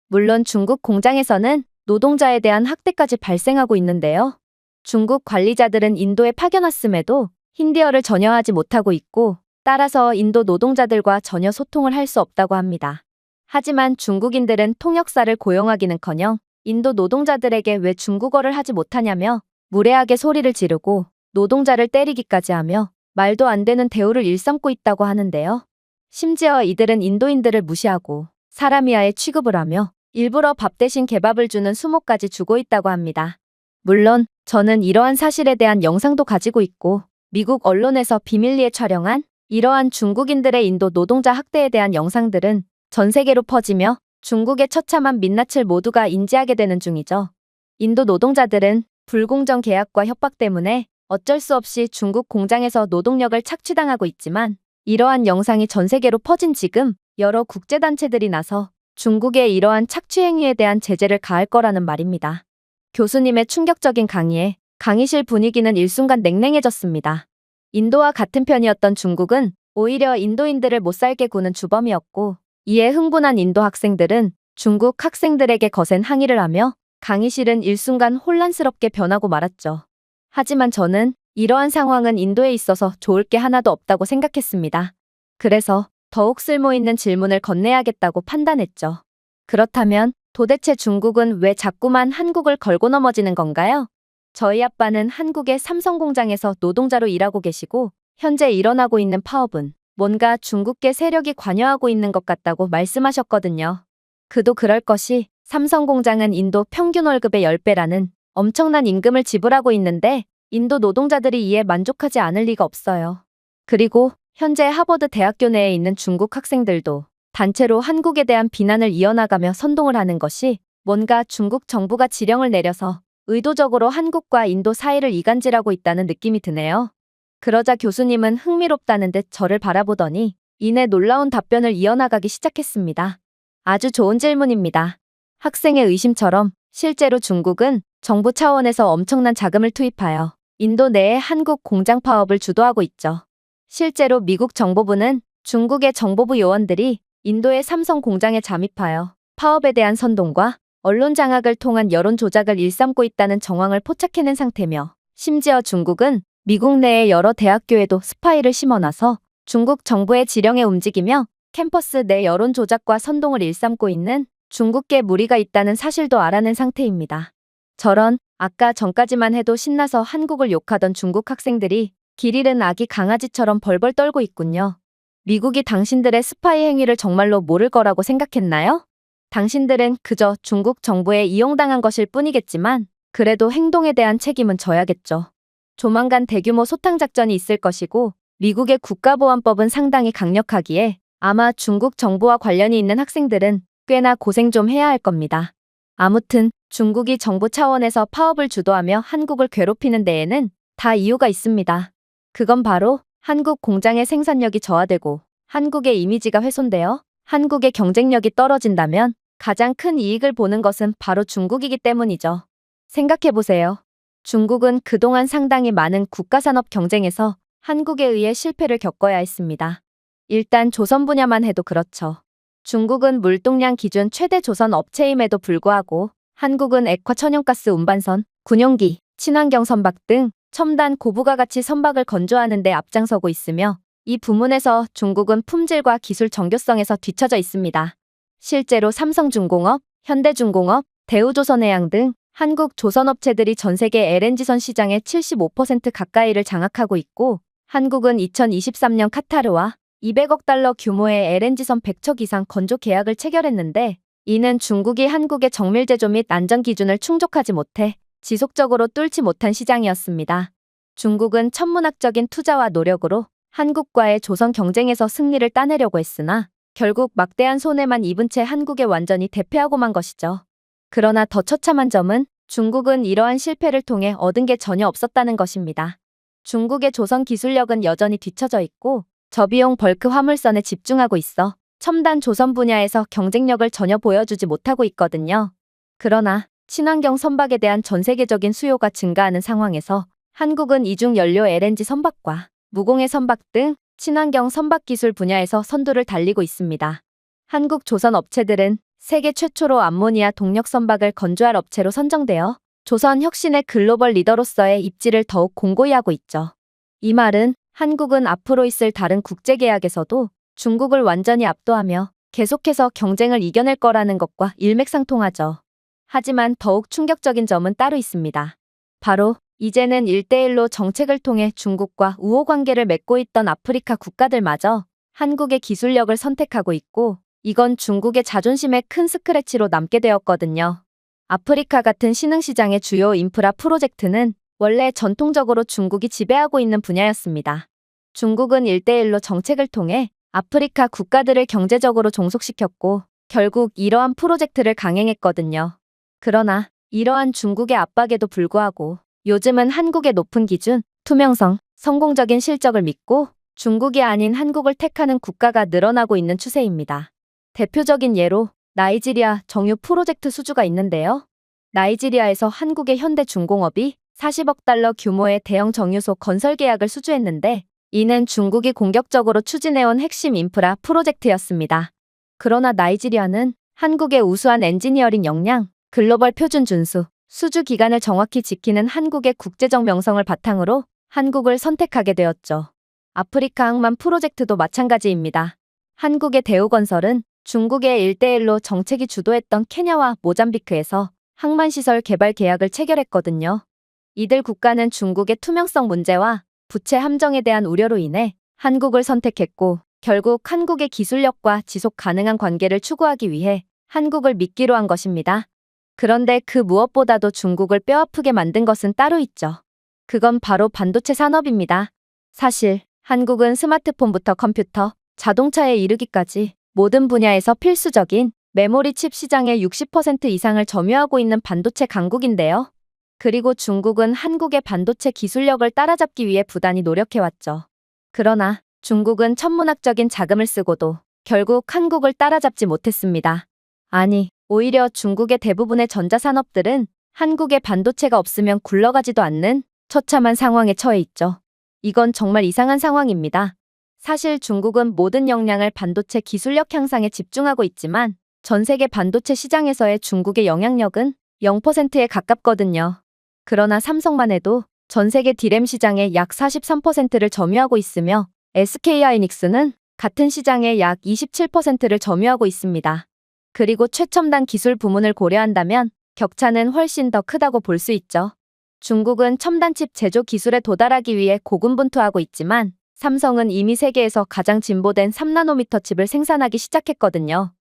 물론 중국 공장에서는 노동자에 대한 학대까지 발생하고 있는데요. 중국 관리자들은 인도에 파견왔음에도 힌디어를 전혀 하지 못하고 있고, 따라서 인도 노동자들과 전혀 소통을 할 수 없다고 합니다. 하지만 중국인들은 통역사를 고용하기는커녕 인도 노동자들에게 왜 중국어를 하지 못하냐며 무례하게 소리를 지르고 노동자를 때리기까지 하며 말도 안 되는 대우를 일삼고 있다고 하는데요. 심지어 이들은 인도인들을 무시하고 사람이하에 취급을 하며 일부러 밥 대신 개밥을 주는 수모까지 주고 있다고 합니다. 물론 저는 이러한 사실에 대한 영상도 가지고 있고, 미국 언론에서 비밀리에 촬영한 이러한 중국인들의 인도 노동자 학대에 대한 영상들은 전 세계로 퍼지며 중국의 처참한 민낯을 모두가 인지하게 되는 중이죠. 인도 노동자들은 불공정 계약과 협박 때문에 어쩔 수 없이 중국 공장에서 노동력을 착취당하고 있지만, 이러한 영상이 전 세계로 퍼진 지금 여러 국제단체들이 나서 중국의 이러한 착취 행위에 대한 제재를 가할 거라는 말입니다. 교수님의 충격적인 강의에 강의실 분위기는 일순간 냉랭해졌습니다. 인도와 같은 편이었던 중국은 오히려 인도인들을 못살게 구는 주범이었고, 이에 흥분한 인도 학생들은 중국 학생들에게 거센 항의를 하며 강의실은 일순간 혼란스럽게 변하고 말았죠. 하지만 저는 이러한 상황은 인도에 있어서 좋을 게 하나도 없다고 생각했습니다. 그래서 더욱 쓸모있는 질문을 건네야겠다고 판단했죠. 그렇다면 도대체 중국은 왜 자꾸만 한국을 걸고 넘어지는 건가요? 저희 아빠는 한국의 삼성 공장에서 노동자로 일하고 계시고, 현재 일어나고 있는 파업은 뭔가 중국계 세력이 관여하고 있는 것 같다고 말씀하셨거든요. 그도 그럴 것이, 삼성 공장은 인도 평균 월급의 10배라는 엄청난 임금을 지불하고 있는데 인도 노동자들이 이에 만족하지 않을 리가 없어요. 그리고 현재 하버드 대학교 내에 있는 중국 학생들도 단체로 한국에 대한 비난을 이어나가며 선동을 하는 것이 뭔가 중국 정부가 지령을 내려서 의도적으로 한국과 인도 사이를 이간질하고 있다는 느낌이 드네요. 그러자 교수님은 흥미롭다는 듯 저를 바라보더니 이내 놀라운 답변을 이어나가기 시작했습니다. 아주 좋은 질문입니다. 학생의 의심처럼 실제로 중국은 정부 차원에서 엄청난 자금을 투입하여 인도 내에 한국 공장 파업을 주도하고 있죠. 실제로 미국 정보부는 중국의 정보부 요원들이 인도의 삼성 공장에 잠입하여 파업에 대한 선동과 언론 장악을 통한 여론 조작을 일삼고 있다는 정황을 포착해낸 상태며, 심지어 중국은 미국 내의 여러 대학교에도 스파이를 심어놔서 중국 정부의 지령에 움직이며 캠퍼스 내 여론 조작과 선동을 일삼고 있는 중국계 무리가 있다는 사실도 알아낸 상태입니다. 저런, 아까 전까지만 해도 신나서 한국을 욕하던 중국 학생들이 길 잃은 아기 강아지처럼 벌벌 떨고 있군요. 미국이 당신들의 스파이 행위를 정말로 모를 거라고 생각했나요? 당신들은 그저 중국 정부에 이용당한 것일 뿐이겠지만 그래도 행동에 대한 책임은 져야겠죠. 조만간 대규모 소탕 작전이 있을 것이고, 미국의 국가보안법은 상당히 강력하기에 아마 중국 정부와 관련이 있는 학생들은 꽤나 고생 좀 해야 할 겁니다. 아무튼 중국이 정부 차원에서 파업을 주도하며 한국을 괴롭히는 데에는 다 이유가 있습니다. 그건 바로 한국 공장의 생산력이 저하되고 한국의 이미지가 훼손되어 한국의 경쟁력이 떨어진다면 가장 큰 이익을 보는 것은 바로 중국이기 때문이죠. 생각해보세요. 중국은 그동안 상당히 많은 국가산업 경쟁에서 한국에 의해 실패를 겪어야 했습니다. 일단 조선 분야만 해도 그렇죠. 중국은 물동량 기준 최대 조선 업체임에도 불구하고 한국은 액화 천연가스 운반선, 군용기, 친환경 선박 등 첨단 고부가 가치 선박을 건조하는 데 앞장서고 있으며, 이 부문에서 중국은 품질과 기술 정교성에서 뒤처져 있습니다. 실제로 삼성중공업, 현대중공업, 대우조선해양 등 한국 조선업체들이 전 세계 LNG선 시장의 75% 가까이를 장악하고 있고, 한국은 2023년 카타르와 200억 달러 규모의 LNG선 100척 이상 건조 계약을 체결했는데, 이는 중국이 한국의 정밀 제조 및 안전 기준을 충족하지 못해 지속적으로 뚫지 못한 시장이었습니다. 중국은 천문학적인 투자와 노력으로 한국과의 조선 경쟁에서 승리를 따내려고 했으나 결국 막대한 손해만 입은 채 한국에 완전히 대패하고 만 것이죠. 그러나 더 처참한 점은 중국은 이러한 실패를 통해 얻은 게 전혀 없었다는 것입니다. 중국의 조선 기술력은 여전히 뒤처져 있고 저비용 벌크 화물선에 집중하고 있어 첨단 조선 분야에서 경쟁력을 전혀 보여주지 못하고 있거든요. 그러나 친환경 선박에 대한 전 세계적인 수요가 증가하는 상황에서 한국은 이중 연료 LNG 선박과 무공해 선박 등 친환경 선박기술 분야에서 선두를 달리고 있습니다. 한국 조선 업체들은 세계 최초로 암모니아 동력 선박을 건조할 업체로 선정되어 조선 혁신의 글로벌 리더로서의 입지를 더욱 공고히 하고 있죠. 이 말은 한국은 앞으로 있을 다른 국제계약에서도 중국을 완전히 압도하며 계속해서 경쟁을 이겨낼 거라는 것과 일맥상통하죠. 하지만 더욱 충격적인 점은 따로 있습니다. 바로 이제는 1대1로 정책을 통해 중국과 우호 관계를 맺고 있던 아프리카 국가들마저 한국의 기술력을 선택하고 있고, 이건 중국의 자존심에 큰 스크래치로 남게 되었거든요. 아프리카 같은 신흥시장의 주요 인프라 프로젝트는 원래 전통적으로 중국이 지배하고 있는 분야였습니다. 중국은 1대1로 정책을 통해 아프리카 국가들을 경제적으로 종속시켰고, 결국 이러한 프로젝트를 강행했거든요. 그러나 이러한 중국의 압박에도 불구하고 요즘은 한국의 높은 기준, 투명성, 성공적인 실적을 믿고 중국이 아닌 한국을 택하는 국가가 늘어나고 있는 추세입니다. 대표적인 예로 나이지리아 정유 프로젝트 수주가 있는데요. 나이지리아에서 한국의 현대중공업이 40억 달러 규모의 대형 정유소 건설 계약을 수주했는데, 이는 중국이 공격적으로 추진해온 핵심 인프라 프로젝트였습니다. 그러나 나이지리아는 한국의 우수한 엔지니어링 역량, 글로벌 표준 준수, 수주 기간을 정확히 지키는 한국의 국제적 명성을 바탕으로 한국을 선택하게 되었죠. 아프리카 항만 프로젝트도 마찬가지입니다. 한국의 대우건설은 중국의 1대1로 정책이 주도했던 케냐와 모잠비크에서 항만시설 개발 계약을 체결했거든요. 이들 국가는 중국의 투명성 문제와 부채 함정에 대한 우려로 인해 한국을 선택했고, 결국 한국의 기술력과 지속 가능한 관계를 추구하기 위해 한국을 믿기로 한 것입니다. 그런데 그 무엇보다도 중국을 뼈아프게 만든 것은 따로 있죠. 그건 바로 반도체 산업입니다. 사실 한국은 스마트폰부터 컴퓨터, 자동차에 이르기까지 모든 분야에서 필수적인 메모리 칩 시장의 60% 이상을 점유하고 있는 반도체 강국인데요. 그리고 중국은 한국의 반도체 기술력을 따라잡기 위해 부단히 노력해왔죠. 그러나 중국은 천문학적인 자금을 쓰고도 결국 한국을 따라잡지 못했습니다. 아니, 오히려 중국의 대부분의 전자산업들은 한국의 반도체가 없으면 굴러가지도 않는 처참한 상황에 처해 있죠. 이건 정말 이상한 상황입니다. 사실 중국은 모든 역량을 반도체 기술력 향상에 집중하고 있지만 전 세계 반도체 시장에서의 중국의 영향력은 0%에 가깝거든요. 그러나 삼성만 해도 전 세계 D램 시장의 약 43%를 점유하고 있으며 SK하이닉스는 같은 시장의 약 27%를 점유하고 있습니다. 그리고 최첨단 기술 부문을 고려한다면 격차는 훨씬 더 크다고 볼 수 있죠. 중국은 첨단칩 제조 기술에 도달하기 위해 고군분투하고 있지만 삼성은 이미 세계에서 가장 진보된 3나노미터 칩을 생산하기 시작했거든요.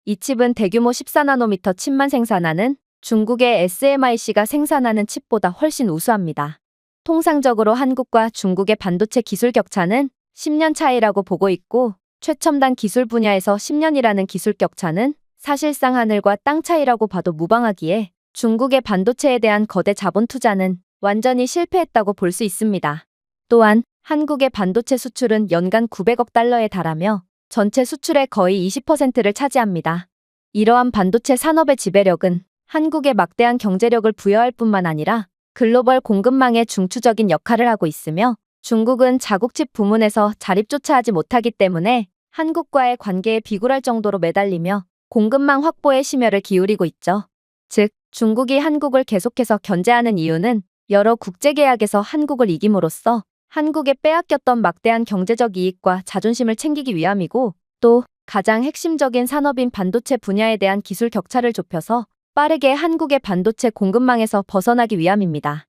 이 칩은 대규모 14나노미터 칩만 생산하는 중국의 SMIC가 생산하는 칩보다 훨씬 우수합니다. 통상적으로 한국과 중국의 반도체 기술 격차는 10년 차이라고 보고 있고, 최첨단 기술 분야에서 10년이라는 기술 격차는 사실상 하늘과 땅 차이라고 봐도 무방하기에 중국의 반도체에 대한 거대 자본 투자는 완전히 실패했다고 볼 수 있습니다. 또한 한국의 반도체 수출은 연간 900억 달러에 달하며 전체 수출의 거의 20%를 차지합니다. 이러한 반도체 산업의 지배력은 한국에 막대한 경제력을 부여할 뿐만 아니라 글로벌 공급망의 중추적인 역할을 하고 있으며, 중국은 자국집 부문에서 자립조차 하지 못하기 때문에 한국과의 관계에 비굴할 정도로 매달리며 공급망 확보에 심혈을 기울이고 있죠. 즉, 중국이 한국을 계속해서 견제하는 이유는 여러 국제계약에서 한국을 이김으로써 한국에 빼앗겼던 막대한 경제적 이익과 자존심을 챙기기 위함이고, 또 가장 핵심적인 산업인 반도체 분야에 대한 기술 격차를 좁혀서 빠르게 한국의 반도체 공급망에서 벗어나기 위함입니다.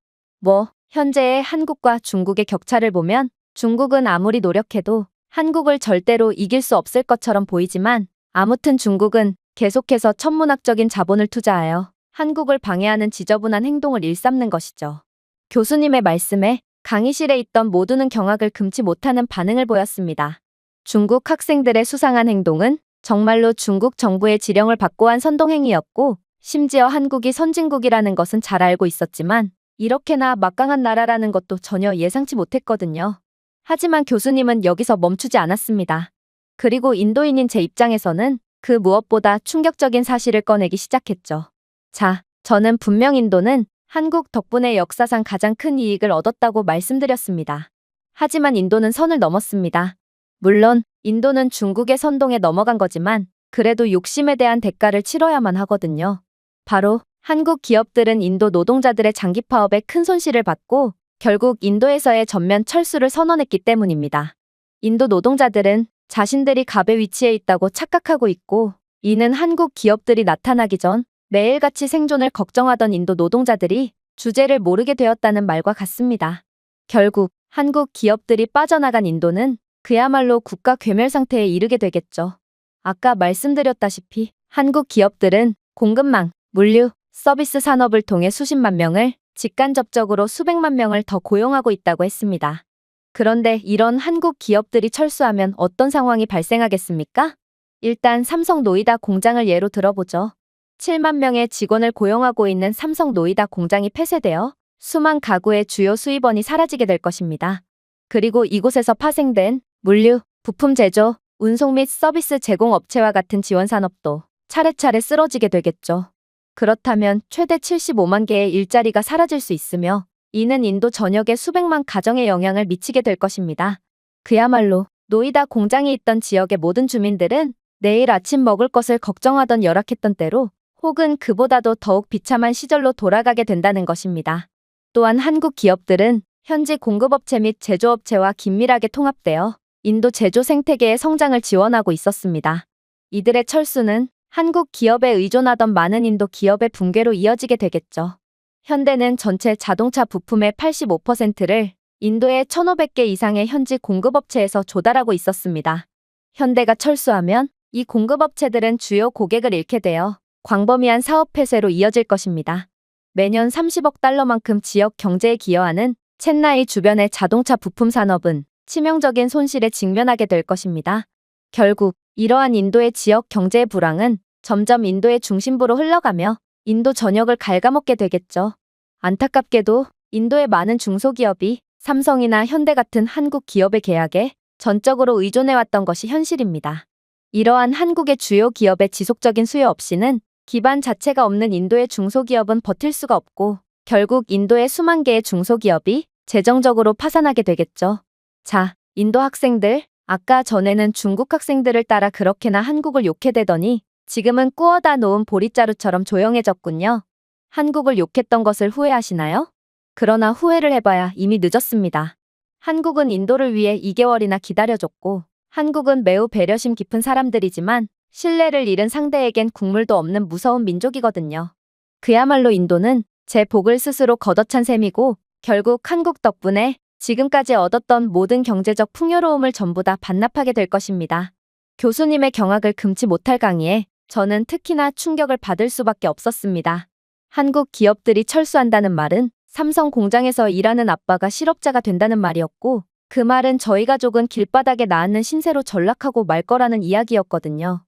현재의 한국과 중국의 격차를 보면 중국은 아무리 노력해도 한국을 절대로 이길 수 없을 것처럼 보이지만, 아무튼 중국은 계속해서 천문학적인 자본을 투자하여 한국을 방해하는 지저분한 행동을 일삼는 것이죠. 교수님의 말씀에 강의실에 있던 모두는 경악을 금치 못하는 반응을 보였습니다. 중국 학생들의 수상한 행동은 정말로 중국 정부의 지령을 받고 한 선동행위였고, 심지어 한국이 선진국이라는 것은 잘 알고 있었지만 이렇게나 막강한 나라라는 것도 전혀 예상치 못했거든요. 하지만 교수님은 여기서 멈추지 않았습니다. 그리고 인도인인 제 입장에서는 그 무엇보다 충격적인 사실을 꺼내기 시작했죠. 자, 저는 분명 인도는 한국 덕분에 역사상 가장 큰 이익을 얻었다고 말씀드렸습니다. 하지만 인도는 선을 넘었습니다. 물론 인도는 중국의 선동에 넘어간 거지만 그래도 욕심에 대한 대가를 치러야만 하거든요. 바로 한국 기업들은 인도 노동자들의 장기 파업에 큰 손실을 받고 결국 인도에서의 전면 철수를 선언했기 때문입니다. 인도 노동자들은 자신들이 갑의 위치에 있다고 착각하고 있고, 이는 한국 기업들이 나타나기 전 매일같이 생존을 걱정하던 인도 노동자들이 주제를 모르게 되었다는 말과 같습니다. 결국 한국 기업들이 빠져나간 인도는 그야말로 국가 괴멸 상태에 이르게 되겠죠. 아까 말씀드렸다시피 한국 기업들은 공급망, 물류, 서비스 산업을 통해 수십만 명을, 직간접적으로 수백만 명을 더 고용하고 있다고 했습니다. 그런데 이런 한국 기업들이 철수하면 어떤 상황이 발생하겠습니까? 일단 삼성 노이다 공장을 예로 들어보죠. 7만 명의 직원을 고용하고 있는 삼성 노이다 공장이 폐쇄되어 수만 가구의 주요 수입원이 사라지게 될 것입니다. 그리고 이곳에서 파생된 물류, 부품 제조, 운송 및 서비스 제공 업체와 같은 지원 산업도 차례차례 쓰러지게 되겠죠. 그렇다면 최대 75만 개의 일자리가 사라질 수 있으며 이는 인도 전역의 수백만 가정에 영향을 미치게 될 것입니다. 그야말로 노이다 공장이 있던 지역의 모든 주민들은 내일 아침 먹을 것을 걱정하던 열악했던 때로 혹은 그보다도 더욱 비참한 시절로 돌아가게 된다는 것입니다. 또한 한국 기업들은 현지 공급업체 및 제조업체와 긴밀하게 통합되어 인도 제조 생태계의 성장을 지원하고 있었습니다. 이들의 철수는 한국 기업에 의존하던 많은 인도 기업의 붕괴로 이어지게 되겠죠. 현대는 전체 자동차 부품의 85%를 인도의 1,500개 이상의 현지 공급업체에서 조달하고 있었습니다. 현대가 철수하면 이 공급업체들은 주요 고객을 잃게 되어 광범위한 사업 폐쇄로 이어질 것입니다. 매년 30억 달러만큼 지역 경제에 기여하는 첸나이 주변의 자동차 부품 산업은 치명적인 손실에 직면하게 될 것입니다. 결국 이러한 인도의 지역 경제의 불황은 점점 인도의 중심부로 흘러가며 인도 전역을 갉아먹게 되겠죠. 안타깝게도 인도의 많은 중소기업이 삼성이나 현대 같은 한국 기업의 계약에 전적으로 의존해왔던 것이 현실입니다. 이러한 한국의 주요 기업의 지속적인 수요 없이는 기반 자체가 없는 인도의 중소기업은 버틸 수가 없고 결국 인도의 수만 개의 중소기업이 재정적으로 파산하게 되겠죠. 자, 인도 학생들, 아까 전에는 중국 학생들을 따라 그렇게나 한국을 욕해대더니 지금은 구워다 놓은 보릿자루처럼 조용해졌군요. 한국을 욕했던 것을 후회하시나요? 그러나 후회를 해봐야 이미 늦었습니다. 한국은 인도를 위해 2개월이나 기다려줬고 한국은 매우 배려심 깊은 사람들이지만 신뢰를 잃은 상대에겐 국물도 없는 무서운 민족이거든요. 그야말로 인도는 제 복을 스스로 걷어찬 셈이고 결국 한국 덕분에 지금까지 얻었던 모든 경제적 풍요로움을 전부 다 반납하게 될 것입니다. 교수님의 경악을 금치 못할 강의에 저는 특히나 충격을 받을 수밖에 없었습니다. 한국 기업들이 철수한다는 말은 삼성 공장에서 일하는 아빠가 실업자가 된다는 말이었고 그 말은 저희 가족은 길바닥에 낳는 신세로 전락하고 말 거라는 이야기였거든요.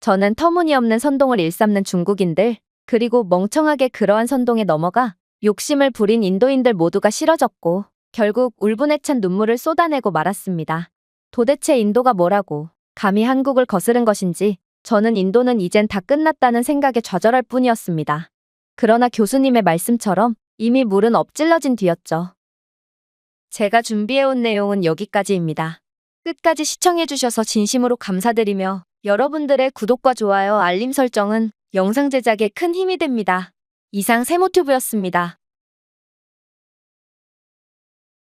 저는 터무니없는 선동을 일삼는 중국인들 그리고 멍청하게 그러한 선동에 넘어가 욕심을 부린 인도인들 모두가 싫어졌고 결국 울분에 찬 눈물을 쏟아내고 말았습니다. 도대체 인도가 뭐라고 감히 한국을 거스른 것인지 저는 인도는 이젠 다 끝났다는 생각에 좌절할 뿐이었습니다. 그러나 교수님의 말씀처럼 이미 물은 엎질러진 뒤였죠. 제가 준비해온 내용은 여기까지입니다. 끝까지 시청해주셔서 진심으로 감사드리며 여러분들의 구독과 좋아요, 알림 설정은 영상 제작에 큰 힘이 됩니다. 이상 세모튜브였습니다.